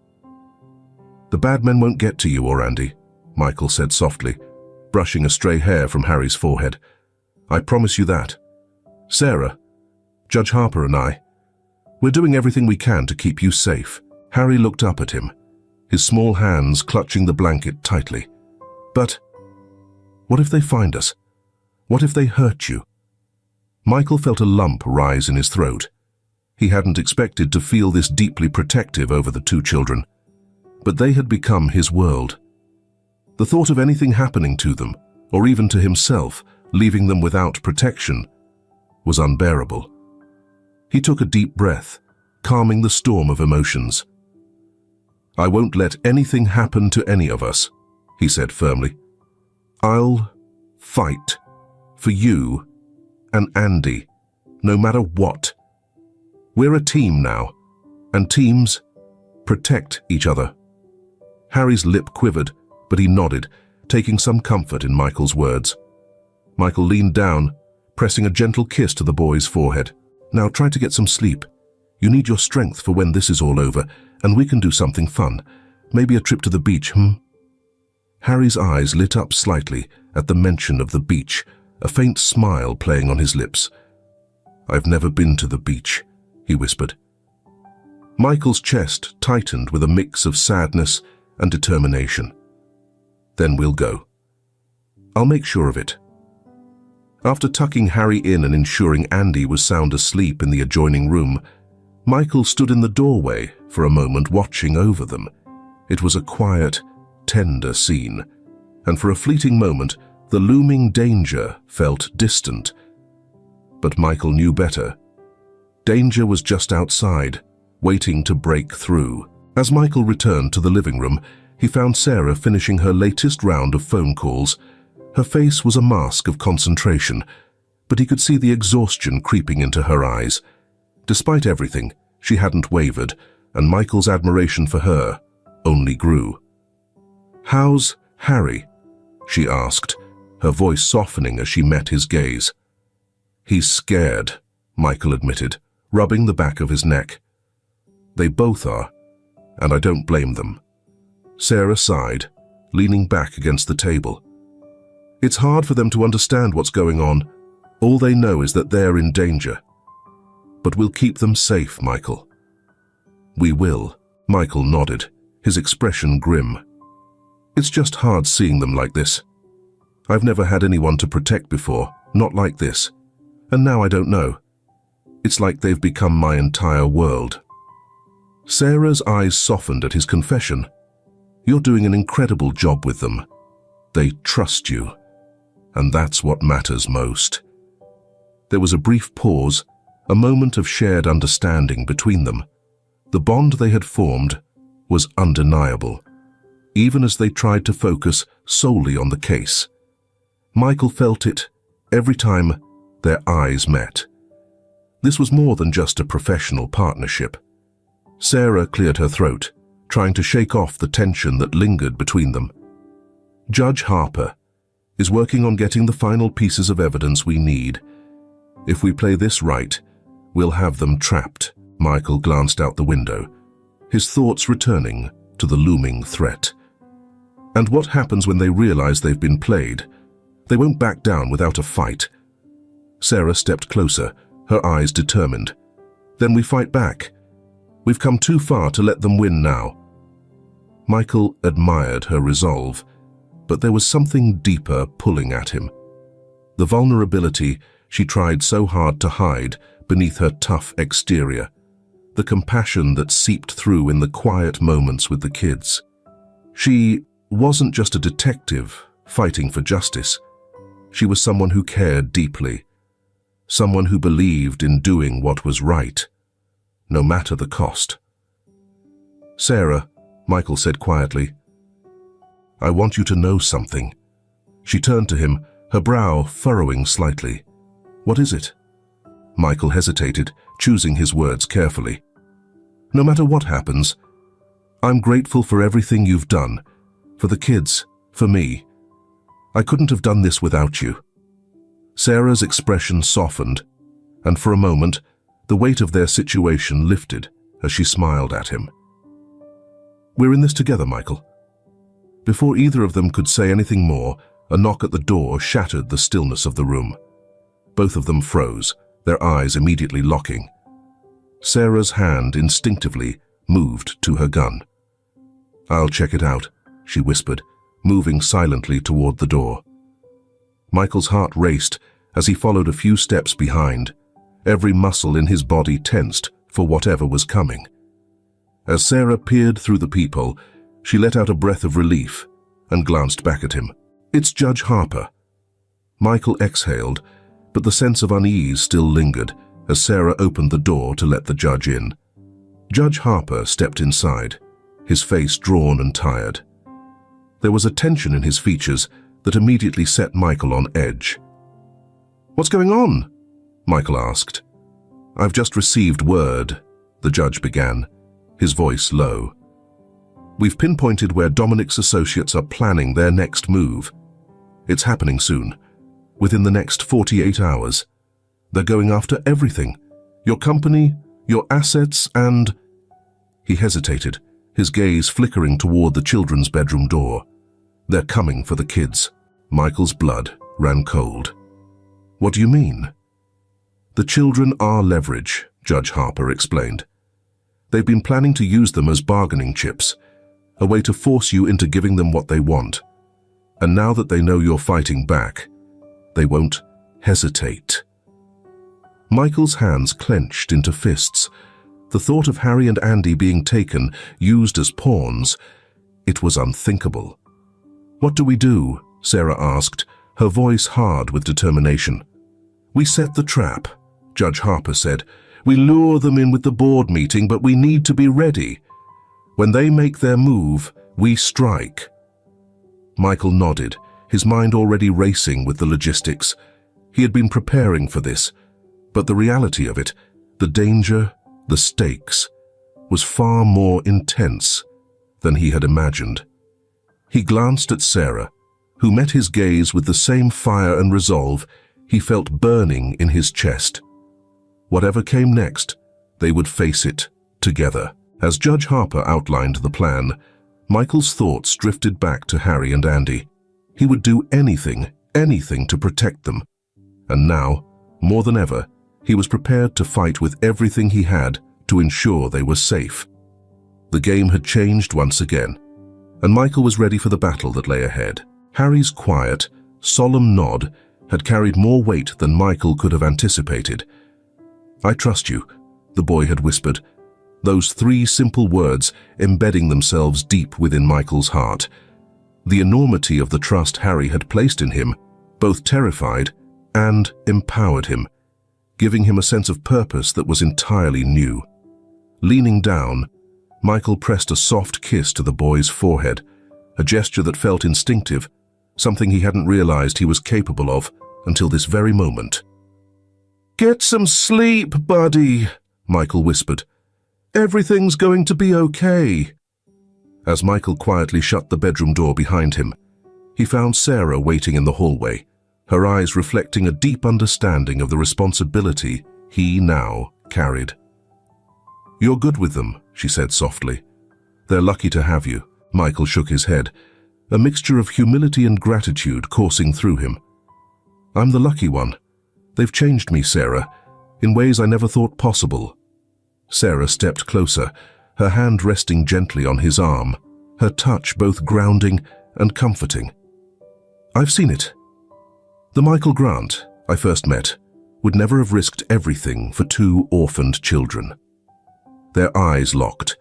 "The bad men won't get to you or Andy," Michael said softly, brushing a stray hair from Harry's forehead. "I promise you that. Sarah, Judge Harper and I, we're doing everything we can to keep you safe." Harry looked up at him, his small hands clutching the blanket tightly. "But what if they find us? What if they hurt you?" Michael felt a lump rise in his throat. He hadn't expected to feel this deeply protective over the two children, but they had become his world. The thought of anything happening to them, or even to himself, leaving them without protection, was unbearable. He took a deep breath, calming the storm of emotions. "I won't let anything happen to any of us," he said firmly. "I'll fight for you and Andy, no matter what. We're a team now, and teams protect each other." Harry's lip quivered, but he nodded, taking some comfort in Michael's words. Michael leaned down, pressing a gentle kiss to the boy's forehead. "Now try to get some sleep. You need your strength for when this is all over, and we can do something fun. Maybe a trip to the beach, Harry's eyes lit up slightly at the mention of the beach, a faint smile playing on his lips. "I've never been to the beach," he whispered. Michael's chest tightened with a mix of sadness and determination. "Then we'll go. I'll make sure of it." After tucking Harry in and ensuring Andy was sound asleep in the adjoining room, Michael stood in the doorway for a moment watching over them. It was a quiet, tender scene, and for a fleeting moment, the looming danger felt distant. But Michael knew better. Danger was just outside, waiting to break through. As Michael returned to the living room, he found Sarah finishing her latest round of phone calls. Her face was a mask of concentration, but he could see the exhaustion creeping into her eyes. Despite everything, she hadn't wavered, and Michael's admiration for her only grew. "How's Harry?" she asked, her voice softening as she met his gaze. "He's scared," Michael admitted, rubbing the back of his neck. "They both are, and I don't blame them." Sarah sighed, leaning back against the table. "It's hard for them to understand what's going on. All they know is that they're in danger. But we'll keep them safe, Michael." "We will," Michael nodded, his expression grim. "It's just hard seeing them like this. I've never had anyone to protect before, not like this. And now I don't know. It's like they've become my entire world." Sarah's eyes softened at his confession. "You're doing an incredible job with them. They trust you. And that's what matters most." There was a brief pause, a moment of shared understanding between them. The bond they had formed was undeniable, even as they tried to focus solely on the case. Michael felt it every time their eyes met. This was more than just a professional partnership. Sarah cleared her throat, trying to shake off the tension that lingered between them. "Judge Harper is working on getting the final pieces of evidence we need. If we play this right, we'll have them trapped." Michael glanced out the window, his thoughts returning to the looming threat. "And what happens when they realize they've been played? They won't back down without a fight." Sarah stepped closer, her eyes determined. "Then we fight back. We've come too far to let them win now." Michael admired her resolve, but there was something deeper pulling at him. The vulnerability she tried so hard to hide beneath her tough exterior, the compassion that seeped through in the quiet moments with the kids. She wasn't just a detective fighting for justice. She was someone who cared deeply, someone who believed in doing what was right, no matter the cost. "Sarah," Michael said quietly, "I want you to know something." She turned to him, her brow furrowing slightly. "What is it?" Michael hesitated, choosing his words carefully. "No matter what happens, I'm grateful for everything you've done, for the kids, for me. I couldn't have done this without you." Sarah's expression softened, and for a moment, the weight of their situation lifted as she smiled at him. "We're in this together, Michael." Before either of them could say anything more, a knock at the door shattered the stillness of the room. Both of them froze, their eyes immediately locking. Sarah's hand instinctively moved to her gun. "I'll check it out," she whispered, moving silently toward the door. Michael's heart raced as he followed a few steps behind, every muscle in his body tensed for whatever was coming. As Sarah peered through the peephole, she let out a breath of relief and glanced back at him. "It's Judge Harper." Michael exhaled, but the sense of unease still lingered as Sarah opened the door to let the judge in. Judge Harper stepped inside, his face drawn and tired. There was a tension in his features that immediately set Michael on edge. "What's going on?" Michael asked. "I've just received word," the judge began, his voice low. We've pinpointed where Dominic's associates are planning their next move. It's happening soon, within the next 48 hours. They're going after everything. Your company, your assets, and... He hesitated, his gaze flickering toward the children's bedroom door. They're coming for the kids. Michael's blood ran cold. What do you mean? The children are leverage, Judge Harper explained. They've been planning to use them as bargaining chips, a way to force you into giving them what they want. And now that they know you're fighting back, they won't hesitate. Michael's hands clenched into fists. The thought of Harry and Andy being taken, used as pawns, it was unthinkable. What do we do? Sarah asked, her voice hard with determination. We set the trap, Judge Harper said. We lure them in with the board meeting, but we need to be ready. When they make their move, we strike. Michael nodded, his mind already racing with the logistics. He had been preparing for this, but the reality of it, the danger, the stakes, was far more intense than he had imagined. He glanced at Sarah, who met his gaze with the same fire and resolve he felt burning in his chest. Whatever came next, they would face it together. As Judge Harper outlined the plan, Michael's thoughts drifted back to Harry and Andy. He would do anything to protect them. And now, more than ever, he was prepared to fight with everything he had to ensure they were safe. The game had changed once again, and Michael was ready for the battle that lay ahead. Harry's quiet, solemn nod had carried more weight than Michael could have anticipated. I trust you, the boy had whispered, those 3 simple words embedding themselves deep within Michael's heart. The enormity of the trust Harry had placed in him both terrified and empowered him, giving him a sense of purpose that was entirely new. Leaning down, Michael pressed a soft kiss to the boy's forehead, a gesture that felt instinctive, something he hadn't realized he was capable of until this very moment. Get some sleep, buddy, Michael whispered. Everything's going to be okay. As Michael quietly shut the bedroom door behind him, he found Sarah waiting in the hallway, her eyes reflecting a deep understanding of the responsibility he now carried. You're good with them, she said softly. They're lucky to have you. Michael shook his head, a mixture of humility and gratitude coursing through him. I'm the lucky one. They've changed me, Sarah, in ways I never thought possible. Sarah stepped closer, her hand resting gently on his arm, her touch both grounding and comforting. I've seen it. The Michael Grant I first met would never have risked everything for 2 orphaned children. Their eyes locked,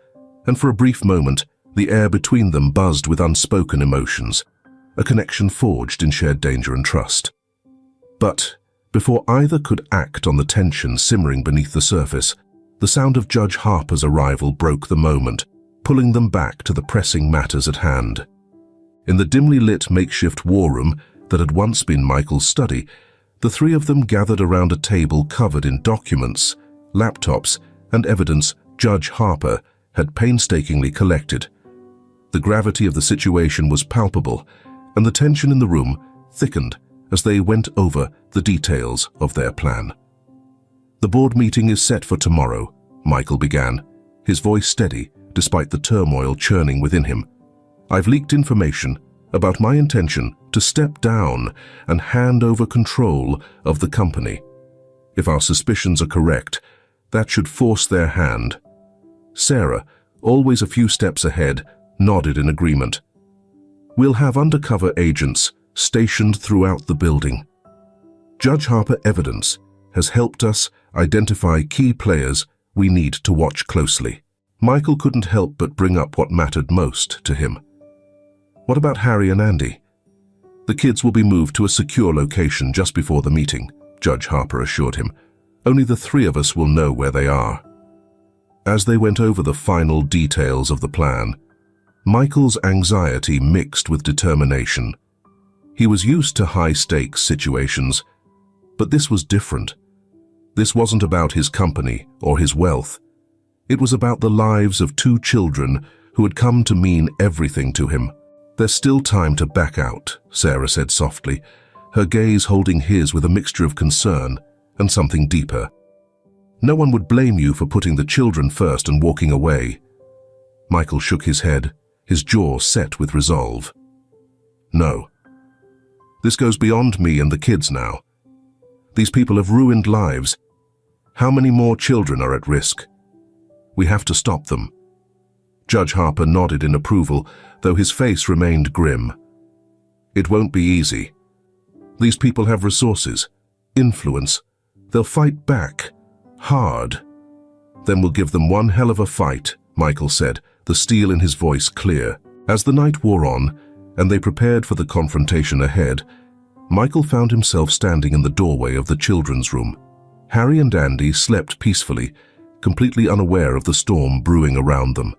and for a brief moment, the air between them buzzed with unspoken emotions, a connection forged in shared danger and trust. But before either could act on the tension simmering beneath the surface, the sound of Judge Harper's arrival broke the moment, pulling them back to the pressing matters at hand. In the dimly lit makeshift war room that had once been Michael's study, the 3 of them gathered around a table covered in documents, laptops, and evidence Judge Harper had painstakingly collected. The gravity of the situation was palpable, and the tension in the room thickened as they went over the details of their plan. The board meeting is set for tomorrow, Michael began, his voice steady despite the turmoil churning within him. I've leaked information about my intention to step down and hand over control of the company. If our suspicions are correct, that should force their hand. Sarah, always a few steps ahead, nodded in agreement. We'll have undercover agents stationed throughout the building. Judge Harper evidence has helped us identify key players we need to watch closely. Michael couldn't help but bring up what mattered most to him. What about Harry and Andy? The kids will be moved to a secure location just before the meeting, Judge Harper assured him. Only the 3 of us will know where they are. As they went over the final details of the plan, Michael's anxiety mixed with determination. He was used to high-stakes situations, but this was different. This wasn't about his company or his wealth. It was about the lives of 2 children who had come to mean everything to him. "There's still time to back out," Sarah said softly, her gaze holding his with a mixture of concern and something deeper. "No one would blame you for putting the children first and walking away." Michael shook his head, his jaw set with resolve. "No. This goes beyond me and the kids now. These people have ruined lives. How many more children are at risk? We have to stop them." Judge Harper nodded in approval, though his face remained grim. "It won't be easy. These people have resources, influence. They'll fight back, hard." "Then we'll give them one hell of a fight," Michael said, the steel in his voice clear. As the night wore on, and they prepared for the confrontation ahead, Michael found himself standing in the doorway of the children's room. Harry and Andy slept peacefully, completely unaware of the storm brewing around them.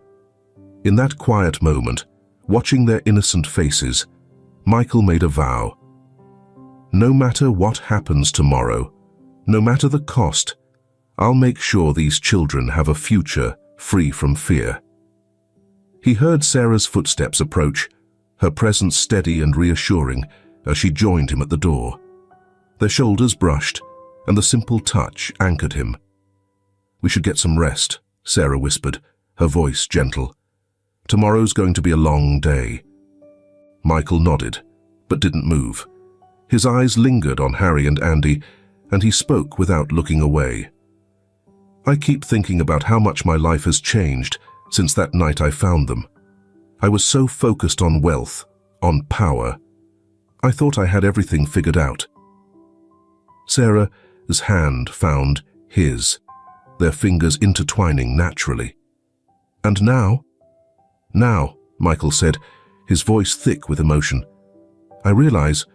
In that quiet moment, watching their innocent faces, Michael made a vow. "No matter what happens tomorrow, no matter the cost, I'll make sure these children have a future free from fear." He heard Sarah's footsteps approach, her presence steady and reassuring as she joined him at the door. Their shoulders brushed, and the simple touch anchored him. "We should get some rest," Sarah whispered, her voice gentle. "Tomorrow's going to be a long day." Michael nodded, but didn't move. His eyes lingered on Harry and Andy, and he spoke without looking away. "I keep thinking about how much my life has changed since that night I found them. I was so focused on wealth, on power. I thought I had everything figured out." Sarah's hand found his, their fingers intertwining naturally. "And now?" "Now," Michael said, his voice thick with emotion, "I realize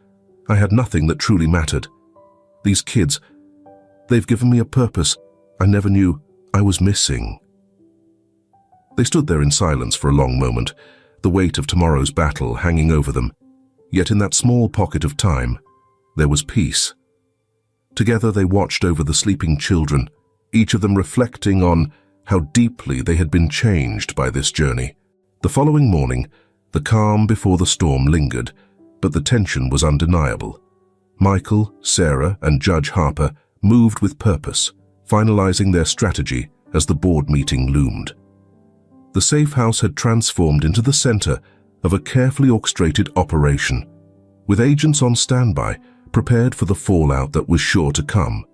I had nothing that truly mattered. These kids, they've given me a purpose I never knew I was missing." They stood there in silence for a long moment, the weight of tomorrow's battle hanging over them. Yet in that small pocket of time, there was peace. Together they watched over the sleeping children, each of them reflecting on how deeply they had been changed by this journey. The following morning, the calm before the storm lingered, but the tension was undeniable. Michael, Sarah, and Judge Harper moved with purpose, finalizing their strategy as the board meeting loomed. The safe house had transformed into the center of a carefully orchestrated operation, with agents on standby, prepared for the fallout that was sure to come.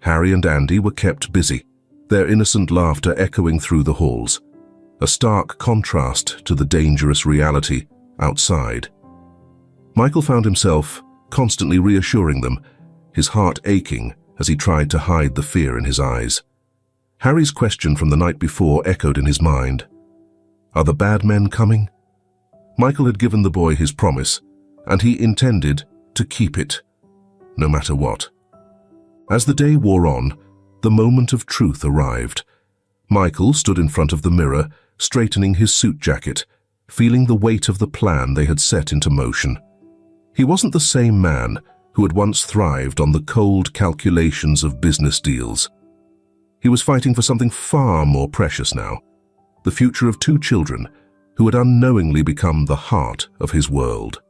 Harry and Andy were kept busy, their innocent laughter echoing through the halls, a stark contrast to the dangerous reality outside. Michael found himself constantly reassuring them, his heart aching as he tried to hide the fear in his eyes. Harry's question from the night before echoed in his mind. Are the bad men coming? Michael had given the boy his promise, and he intended to keep it, no matter what. As the day wore on, the moment of truth arrived. Michael stood in front of the mirror, straightening his suit jacket, feeling the weight of the plan they had set into motion. He wasn't the same man who had once thrived on the cold calculations of business deals. He was fighting for something far more precious now, the future of two children who had unknowingly become the heart of his world.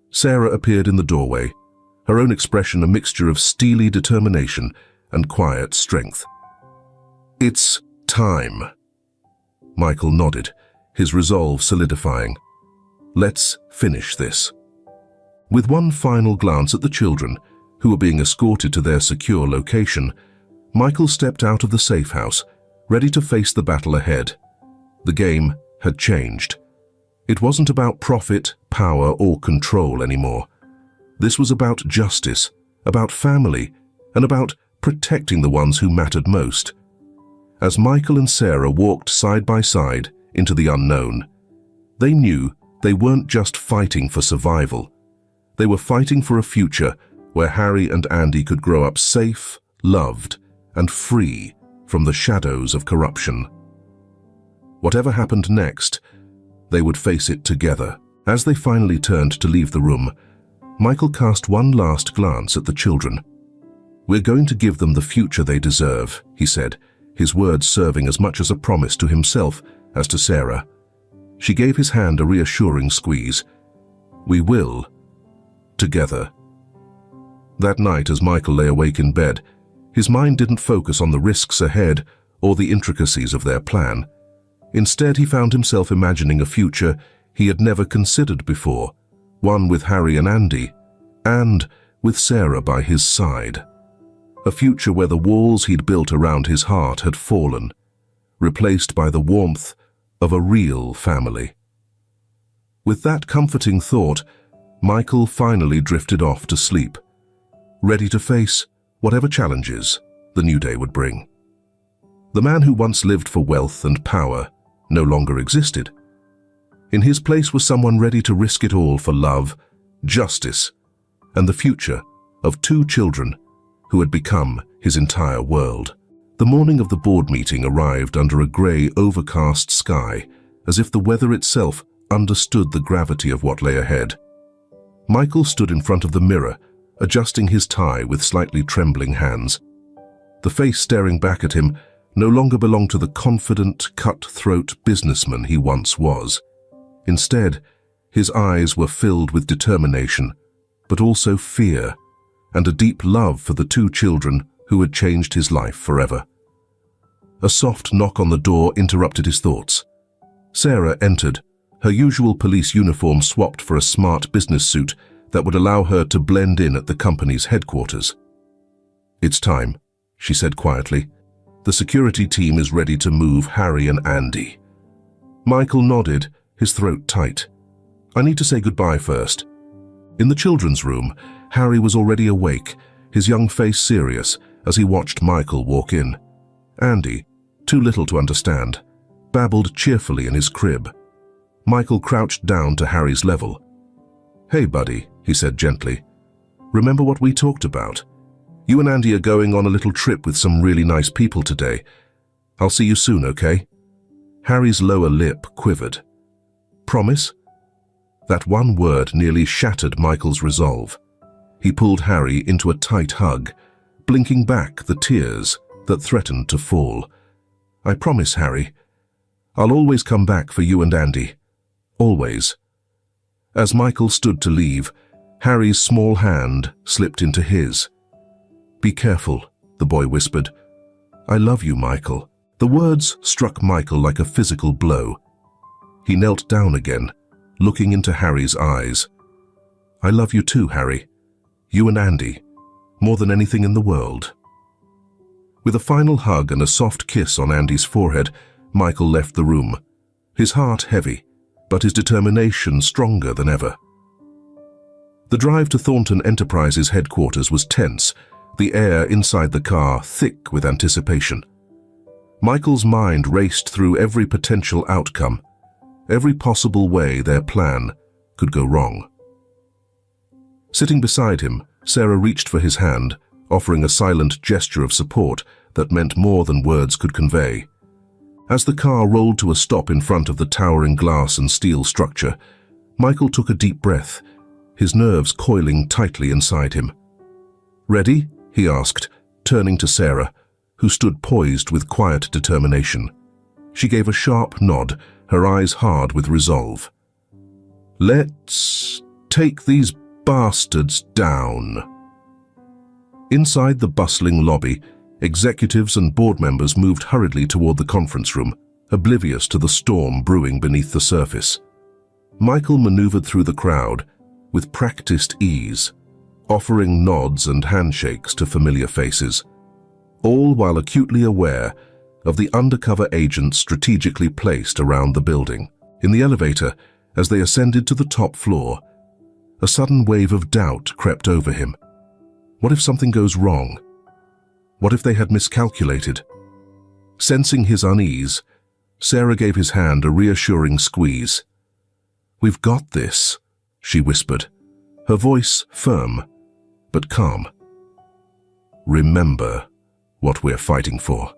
Sarah appeared in the doorway, her own expression a mixture of steely determination and quiet strength. It's time. Michael nodded, his resolve solidifying. Let's finish this. With one final glance at the children, who were being escorted to their secure location, Michael stepped out of the safe house, ready to face the battle ahead. The game had changed. It wasn't about profit, power, or control anymore. This was about justice, about family, and about protecting the ones who mattered most. As Michael and Sarah walked side by side into the unknown, they knew they weren't just fighting for survival. They were fighting for a future where Harry and Andy could grow up safe, loved, and free from the shadows of corruption. Whatever happened next, they would face it together. As they finally turned to leave the room, Michael cast one last glance at the children. We're going to give them the future they deserve, he said, his words serving as much as a promise to himself As to Sarah, she gave his hand a reassuring squeeze. "We will. Together." That night, as Michael lay awake in bed, his mind didn't focus on the risks ahead or the intricacies of their plan. Instead, he found himself imagining a future he had never considered before, one with Harry and Andy, and with Sarah by his side. A future where the walls he'd built around his heart had fallen, replaced by the warmth of a real family. With that comforting thought, Michael finally drifted off to sleep, ready to face whatever challenges the new day would bring. The man who once lived for wealth and power no longer existed. In his place was someone ready to risk it all for love, justice, and the future of 2 children who had become his entire world. The morning of the board meeting arrived under a grey, overcast sky, as if the weather itself understood the gravity of what lay ahead. Michael stood in front of the mirror, adjusting his tie with slightly trembling hands. The face staring back at him no longer belonged to the confident, cutthroat businessman he once was. Instead, his eyes were filled with determination, but also fear, and a deep love for the 2 children who had changed his life forever. A soft knock on the door interrupted his thoughts. Sarah entered, her usual police uniform swapped for a smart business suit that would allow her to blend in at the company's headquarters. "It's time," she said quietly. "The security team is ready to move Harry and Andy." Michael nodded, his throat tight. "I need to say goodbye first." In the children's room, Harry was already awake, his young face serious as he watched Michael walk in. Andy, too little to understand, babbled cheerfully in his crib. Michael crouched down to Harry's level. "Hey, buddy," he said gently. "Remember what we talked about? You and Andy are going on a little trip with some really nice people today. I'll see you soon, okay?" Harry's lower lip quivered. "Promise?" That one word nearly shattered Michael's resolve. He pulled Harry into a tight hug, blinking back the tears that threatened to fall. "I promise, Harry. I'll always come back for you and Andy. Always." As Michael stood to leave, Harry's small hand slipped into his. "Be careful," the boy whispered. "I love you, Michael." The words struck Michael like a physical blow. He knelt down again, looking into Harry's eyes. "I love you too, Harry. You and Andy, more than anything in the world." With a final hug and a soft kiss on Andy's forehead, Michael left the room, his heart heavy, but his determination stronger than ever. The drive to Thornton Enterprises headquarters was tense, the air inside the car thick with anticipation. Michael's mind raced through every potential outcome, every possible way their plan could go wrong. Sitting beside him, Sarah reached for his hand, offering a silent gesture of support that meant more than words could convey. As the car rolled to a stop in front of the towering glass and steel structure, Michael took a deep breath, his nerves coiling tightly inside him. "Ready?" he asked, turning to Sarah, who stood poised with quiet determination. She gave a sharp nod, her eyes hard with resolve. "Let's take these bastards down." Inside the bustling lobby, executives and board members moved hurriedly toward the conference room, oblivious to the storm brewing beneath the surface. Michael maneuvered through the crowd with practiced ease, offering nods and handshakes to familiar faces, all while acutely aware of the undercover agents strategically placed around the building. In the elevator, as they ascended to the top floor, a sudden wave of doubt crept over him. What if something goes wrong? What if they had miscalculated? Sensing his unease, Sarah gave his hand a reassuring squeeze. "We've got this," she whispered, her voice firm but calm. "Remember what we're fighting for."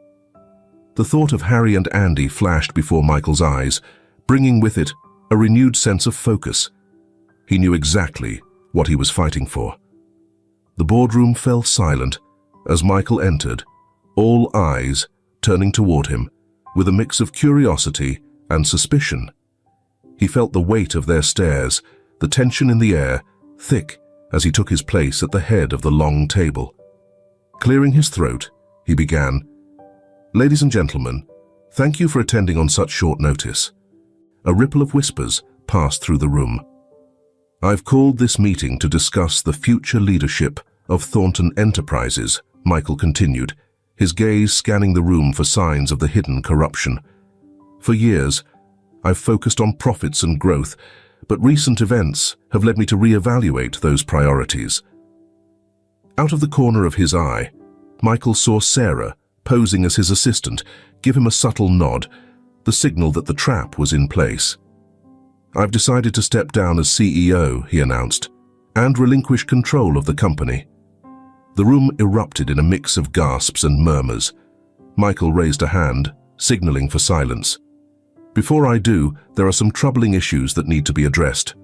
The thought of Harry and Andy flashed before Michael's eyes, bringing with it a renewed sense of focus. He knew exactly what he was fighting for. The boardroom fell silent as Michael entered, all eyes turning toward him with a mix of curiosity and suspicion. He felt the weight of their stares, the tension in the air, thick as he took his place at the head of the long table. Clearing his throat, he began, "Ladies and gentlemen, thank you for attending on such short notice." A ripple of whispers passed through the room. "I've called this meeting to discuss the future leadership of Thornton Enterprises," Michael continued, his gaze scanning the room for signs of the hidden corruption. "For years, I've focused on profits and growth, but recent events have led me to reevaluate those priorities." Out of the corner of his eye, Michael saw Sarah, posing as his assistant, give him a subtle nod, the signal that the trap was in place. "I've decided to step down as CEO," he announced, "and relinquish control of the company." The room erupted in a mix of gasps and murmurs. Michael raised a hand, signaling for silence. "Before I do, there are some troubling issues that need to be addressed."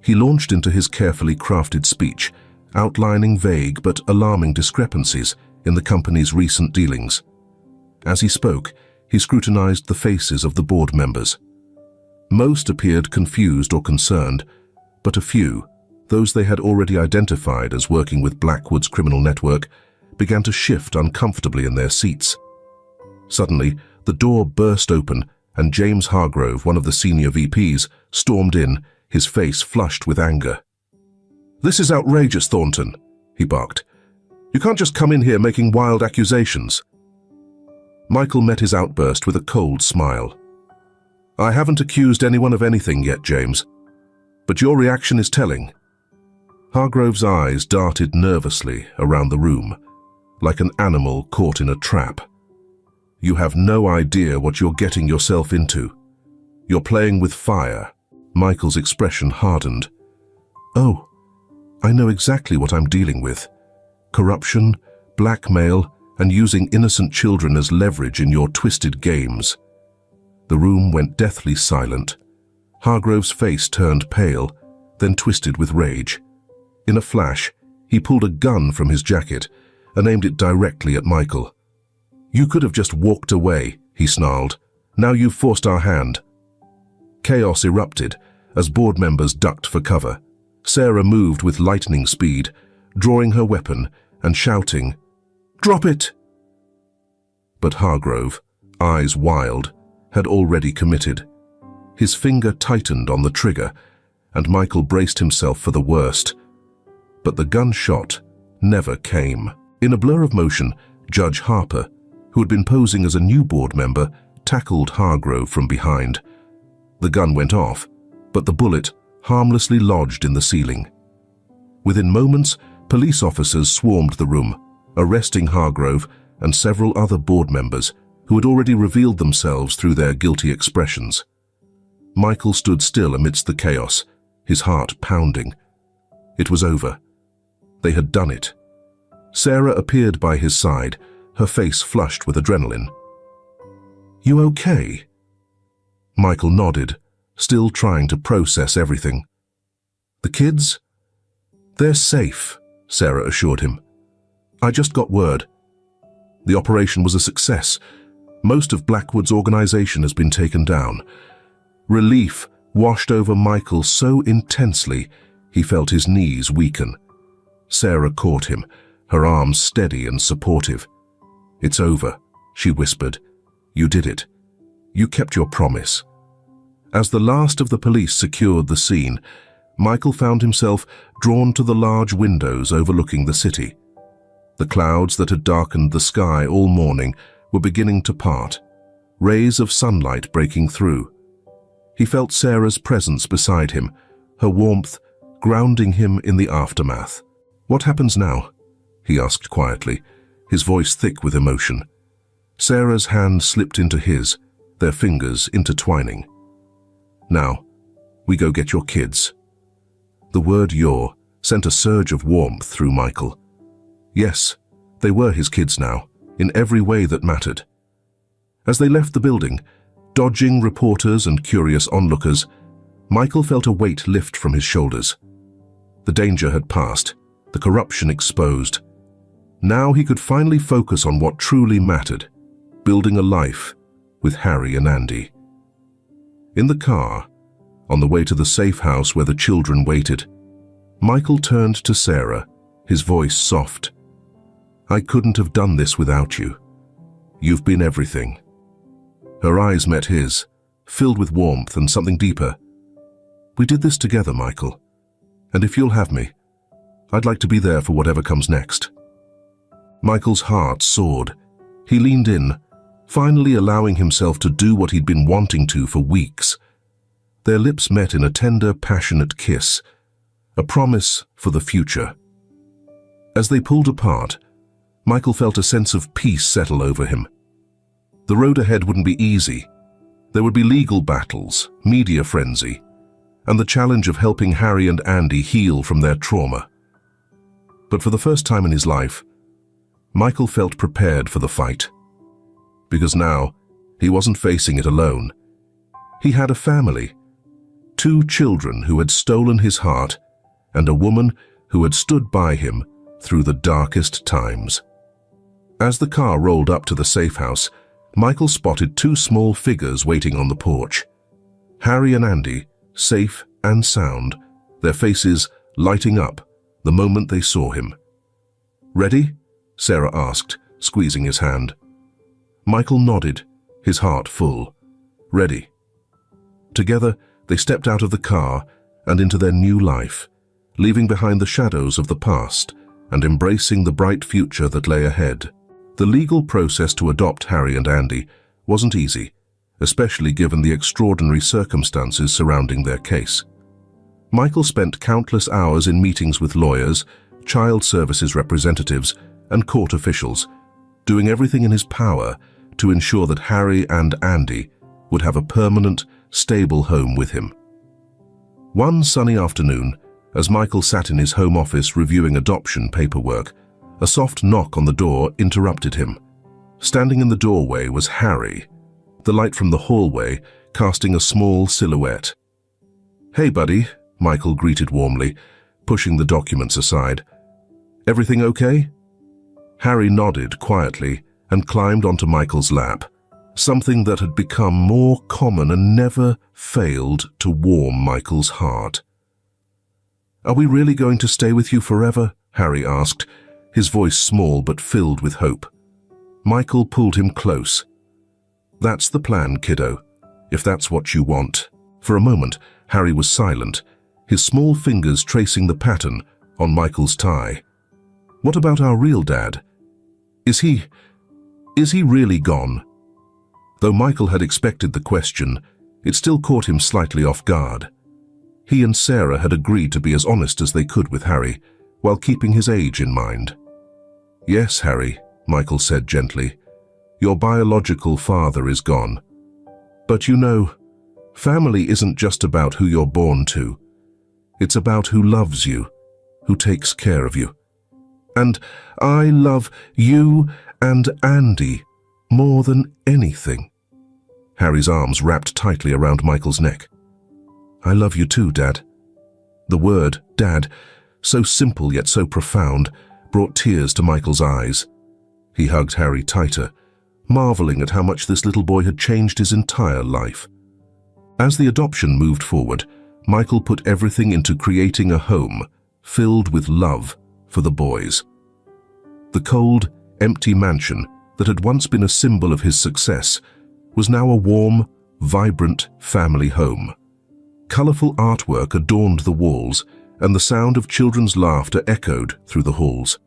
He launched into his carefully crafted speech, outlining vague but alarming discrepancies in the company's recent dealings. As he spoke, he scrutinized the faces of the board members. Most appeared confused or concerned, but a few, those they had already identified as working with Blackwood's criminal network, began to shift uncomfortably in their seats. Suddenly, the door burst open and James Hargrove, one of the senior VPs, stormed in, his face flushed with anger. "This is outrageous, Thornton," he barked. "You can't just come in here making wild accusations." Michael met his outburst with a cold smile. "I haven't accused anyone of anything yet, James, but your reaction is telling." Hargrove's eyes darted nervously around the room, like an animal caught in a trap. "You have no idea what you're getting yourself into. You're playing with fire." Michael's expression hardened. "Oh, I know exactly what I'm dealing with. Corruption, blackmail, and using innocent children as leverage in your twisted games." The room went deathly silent. Hargrove's face turned pale, then twisted with rage. In a flash, he pulled a gun from his jacket and aimed it directly at Michael. "You could have just walked away," he snarled. "Now you've forced our hand." Chaos erupted as board members ducked for cover. Sarah moved with lightning speed, drawing her weapon and shouting, "Drop it!" But Hargrove, eyes wild, had already committed. His finger tightened on the trigger, and Michael braced himself for the worst. But the gunshot never came. In a blur of motion, Judge Harper, who had been posing as a new board member, tackled Hargrove from behind. The gun went off, but the bullet harmlessly lodged in the ceiling. Within moments, police officers swarmed the room, arresting Hargrove and several other board members who had already revealed themselves through their guilty expressions. Michael stood still amidst the chaos, his heart pounding. It was over. They had done it. Sarah appeared by his side, her face flushed with adrenaline. "You okay?" Michael nodded, still trying to process everything. "The kids? They're safe," Sarah assured him. "I just got word. The operation was a success. Most of Blackwood's organization has been taken down." Relief washed over Michael so intensely he felt his knees weaken. Sarah caught him, her arms steady and supportive. "It's over," she whispered. "You did it. You kept your promise." As the last of the police secured the scene, Michael found himself drawn to the large windows overlooking the city. The clouds that had darkened the sky all morning were beginning to part, rays of sunlight breaking through. He felt Sarah's presence beside him, her warmth grounding him in the aftermath. "What happens now?" he asked quietly, his voice thick with emotion. Sarah's hand slipped into his, their fingers intertwining. "Now, we go get your kids." The word "your" sent a surge of warmth through Michael. Yes, they were his kids now, in every way that mattered. As they left the building, dodging reporters and curious onlookers, Michael felt a weight lift from his shoulders. The danger had passed, the corruption exposed. Now he could finally focus on what truly mattered, building a life with Harry and Andy. In the car, on the way to the safe house where the children waited, Michael turned to Sarah, his voice soft. "I couldn't have done this without you. You've been everything." Her eyes met his, filled with warmth and something deeper. "We did this together, Michael. And if you'll have me, I'd like to be there for whatever comes next." Michael's heart soared. He leaned in, finally allowing himself to do what he'd been wanting to for weeks. Their lips met in a tender, passionate kiss, a promise for the future. As they pulled apart, Michael felt a sense of peace settle over him. The road ahead wouldn't be easy. There would be legal battles, media frenzy, and the challenge of helping Harry and Andy heal from their trauma. But for the first time in his life, Michael felt prepared for the fight. Because now, he wasn't facing it alone. He had a family, 2 children who had stolen his heart, and a woman who had stood by him through the darkest times. As the car rolled up to the safe house, Michael spotted 2 small figures waiting on the porch. Harry and Andy, safe and sound, their faces lighting up the moment they saw him. "Ready?" Sarah asked, squeezing his hand. Michael nodded, his heart full. "Ready." Together, they stepped out of the car and into their new life, leaving behind the shadows of the past and embracing the bright future that lay ahead. The legal process to adopt Harry and Andy wasn't easy, especially given the extraordinary circumstances surrounding their case. Michael spent countless hours in meetings with lawyers, child services representatives, and court officials, doing everything in his power to ensure that Harry and Andy would have a permanent, stable home with him. One sunny afternoon, as Michael sat in his home office reviewing adoption paperwork, a soft knock on the door interrupted him. Standing in the doorway was Harry, the light from the hallway casting a small silhouette. "Hey, buddy," Michael greeted warmly, pushing the documents aside. "Everything okay?" Harry nodded quietly and climbed onto Michael's lap, something that had become more common and never failed to warm Michael's heart. "Are we really going to stay with you forever?" Harry asked, his voice small but filled with hope. Michael pulled him close. "That's the plan, kiddo, if that's what you want." For a moment, Harry was silent, his small fingers tracing the pattern on Michael's tie. "What about our real dad? Is he really gone?" Though Michael had expected the question, it still caught him slightly off guard. He and Sarah had agreed to be as honest as they could with Harry, while keeping his age in mind. "Yes, Harry," Michael said gently, "your biological father is gone. But you know, family isn't just about who you're born to. It's about who loves you, who takes care of you. And I love you and Andy more than anything." Harry's arms wrapped tightly around Michael's neck. "I love you too, Dad." The word, Dad, so simple yet so profound, brought tears to Michael's eyes. He hugged Harry tighter, marveling at how much this little boy had changed his entire life. As the adoption moved forward, Michael put everything into creating a home filled with love for the boys. The cold, empty mansion that had once been a symbol of his success was now a warm, vibrant family home. Colorful artwork adorned the walls, and the sound of children's laughter echoed through the halls.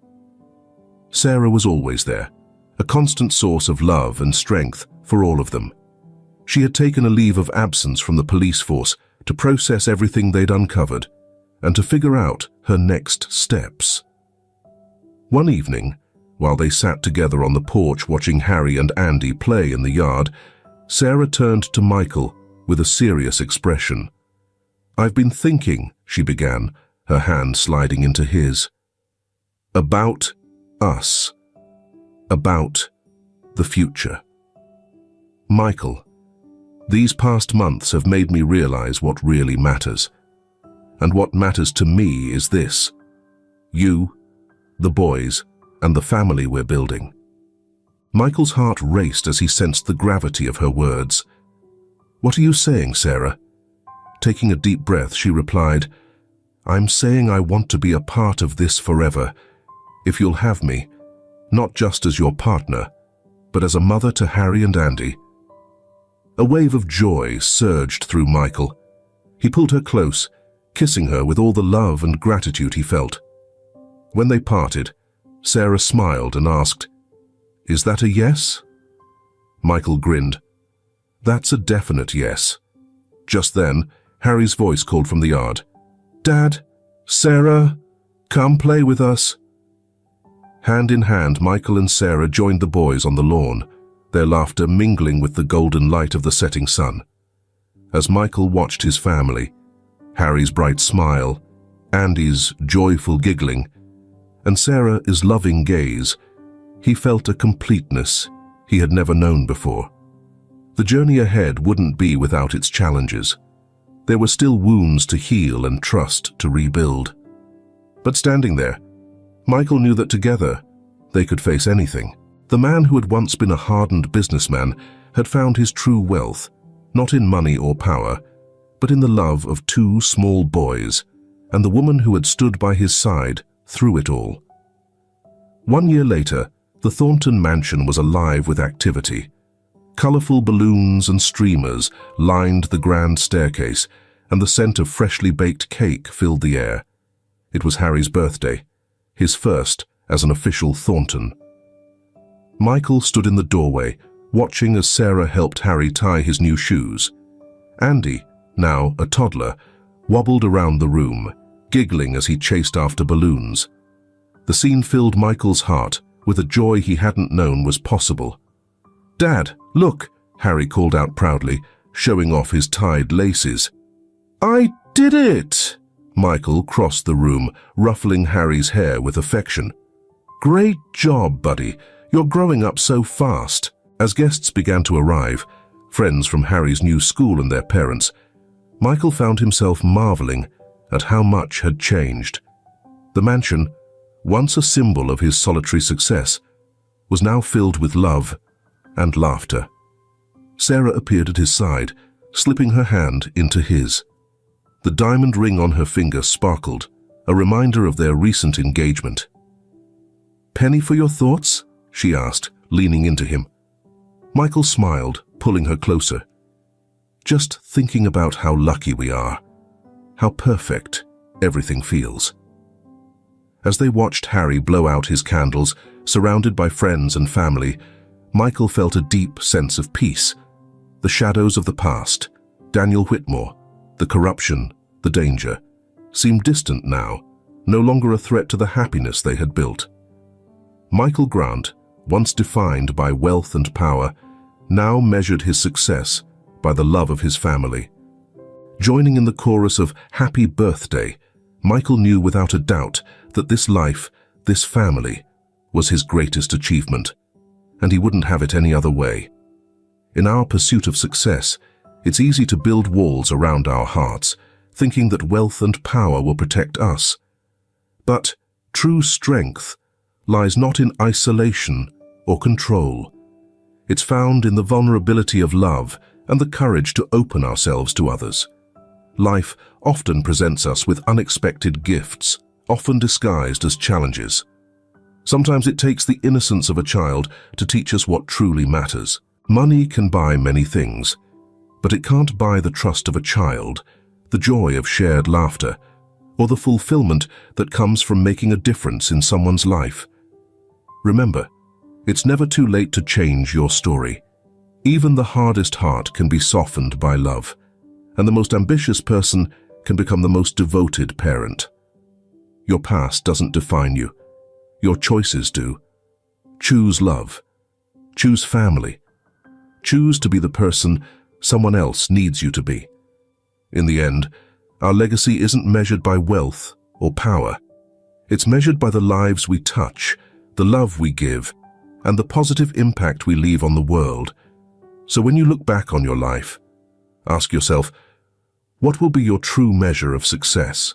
Sarah was always there, a constant source of love and strength for all of them. She had taken a leave of absence from the police force to process everything they'd uncovered and to figure out her next steps. One evening, while they sat together on the porch watching Harry and Andy play in the yard, Sarah turned to Michael with a serious expression. "I've been thinking," she began, her hand sliding into his. "About us. About the future. Michael, these past months have made me realize what really matters. And what matters to me is this: you, the boys, and the family we're building." Michael's heart raced as he sensed the gravity of her words. "What are you saying, Sarah?" Taking a deep breath, she replied, "I'm saying I want to be a part of this forever, if you'll have me, not just as your partner, but as a mother to Harry and Andy." A wave of joy surged through Michael. He pulled her close, kissing her with all the love and gratitude he felt. When they parted, Sarah smiled and asked, "Is that a yes?" Michael grinned. "That's a definite yes." Just then, Harry's voice called from the yard, "Dad, Sarah, come play with us." Hand in hand, Michael and Sarah joined the boys on the lawn, their laughter mingling with the golden light of the setting sun. As Michael watched his family, Harry's bright smile, Andy's joyful giggling, and Sarah's loving gaze, he felt a completeness he had never known before. The journey ahead wouldn't be without its challenges. There were still wounds to heal and trust to rebuild. But standing there, Michael knew that together they could face anything. The man who had once been a hardened businessman had found his true wealth, not in money or power, but in the love of two small boys and the woman who had stood by his side through it all. 1 year later, the Thornton mansion was alive with activity. Colorful balloons and streamers lined the grand staircase, and the scent of freshly baked cake filled the air. It was Harry's birthday, his first as an official Thornton. Michael stood in the doorway, watching as Sarah helped Harry tie his new shoes. Andy, now a toddler, wobbled around the room, giggling as he chased after balloons. The scene filled Michael's heart with a joy he hadn't known was possible. "Dad, look," Harry called out proudly, showing off his tied laces. "I did it!" Michael crossed the room, ruffling Harry's hair with affection. "Great job, buddy. You're growing up so fast." As guests began to arrive, friends from Harry's new school and their parents, Michael found himself marveling at how much had changed. The mansion, once a symbol of his solitary success, was now filled with love and laughter. Sarah appeared at his side, slipping her hand into his. The diamond ring on her finger sparkled, a reminder of their recent engagement. "Penny for your thoughts?" she asked, leaning into him. Michael smiled, pulling her closer. "Just thinking about how lucky we are, how perfect everything feels." As they watched Harry blow out his candles, surrounded by friends and family, Michael felt a deep sense of peace. The shadows of the past, Daniel Whitmore, the corruption, the danger, seemed distant now, no longer a threat to the happiness they had built. Michael Grant, once defined by wealth and power, now measured his success by the love of his family. Joining in the chorus of "Happy Birthday," Michael knew without a doubt that this life, this family, was his greatest achievement, and he wouldn't have it any other way. In our pursuit of success, it's easy to build walls around our hearts, thinking that wealth and power will protect us. But true strength lies not in isolation or control. It's found in the vulnerability of love and the courage to open ourselves to others. Life often presents us with unexpected gifts, often disguised as challenges. Sometimes it takes the innocence of a child to teach us what truly matters. Money can buy many things, but it can't buy the trust of a child, the joy of shared laughter, or the fulfillment that comes from making a difference in someone's life. Remember, it's never too late to change your story. Even the hardest heart can be softened by love, and the most ambitious person can become the most devoted parent. Your past doesn't define you. Your choices do. Choose love. Choose family. Choose to be the person someone else needs you to be. In the end, our legacy isn't measured by wealth or power. It's measured by the lives we touch, the love we give, and the positive impact we leave on the world. So when you look back on your life, ask yourself, what will be your true measure of success?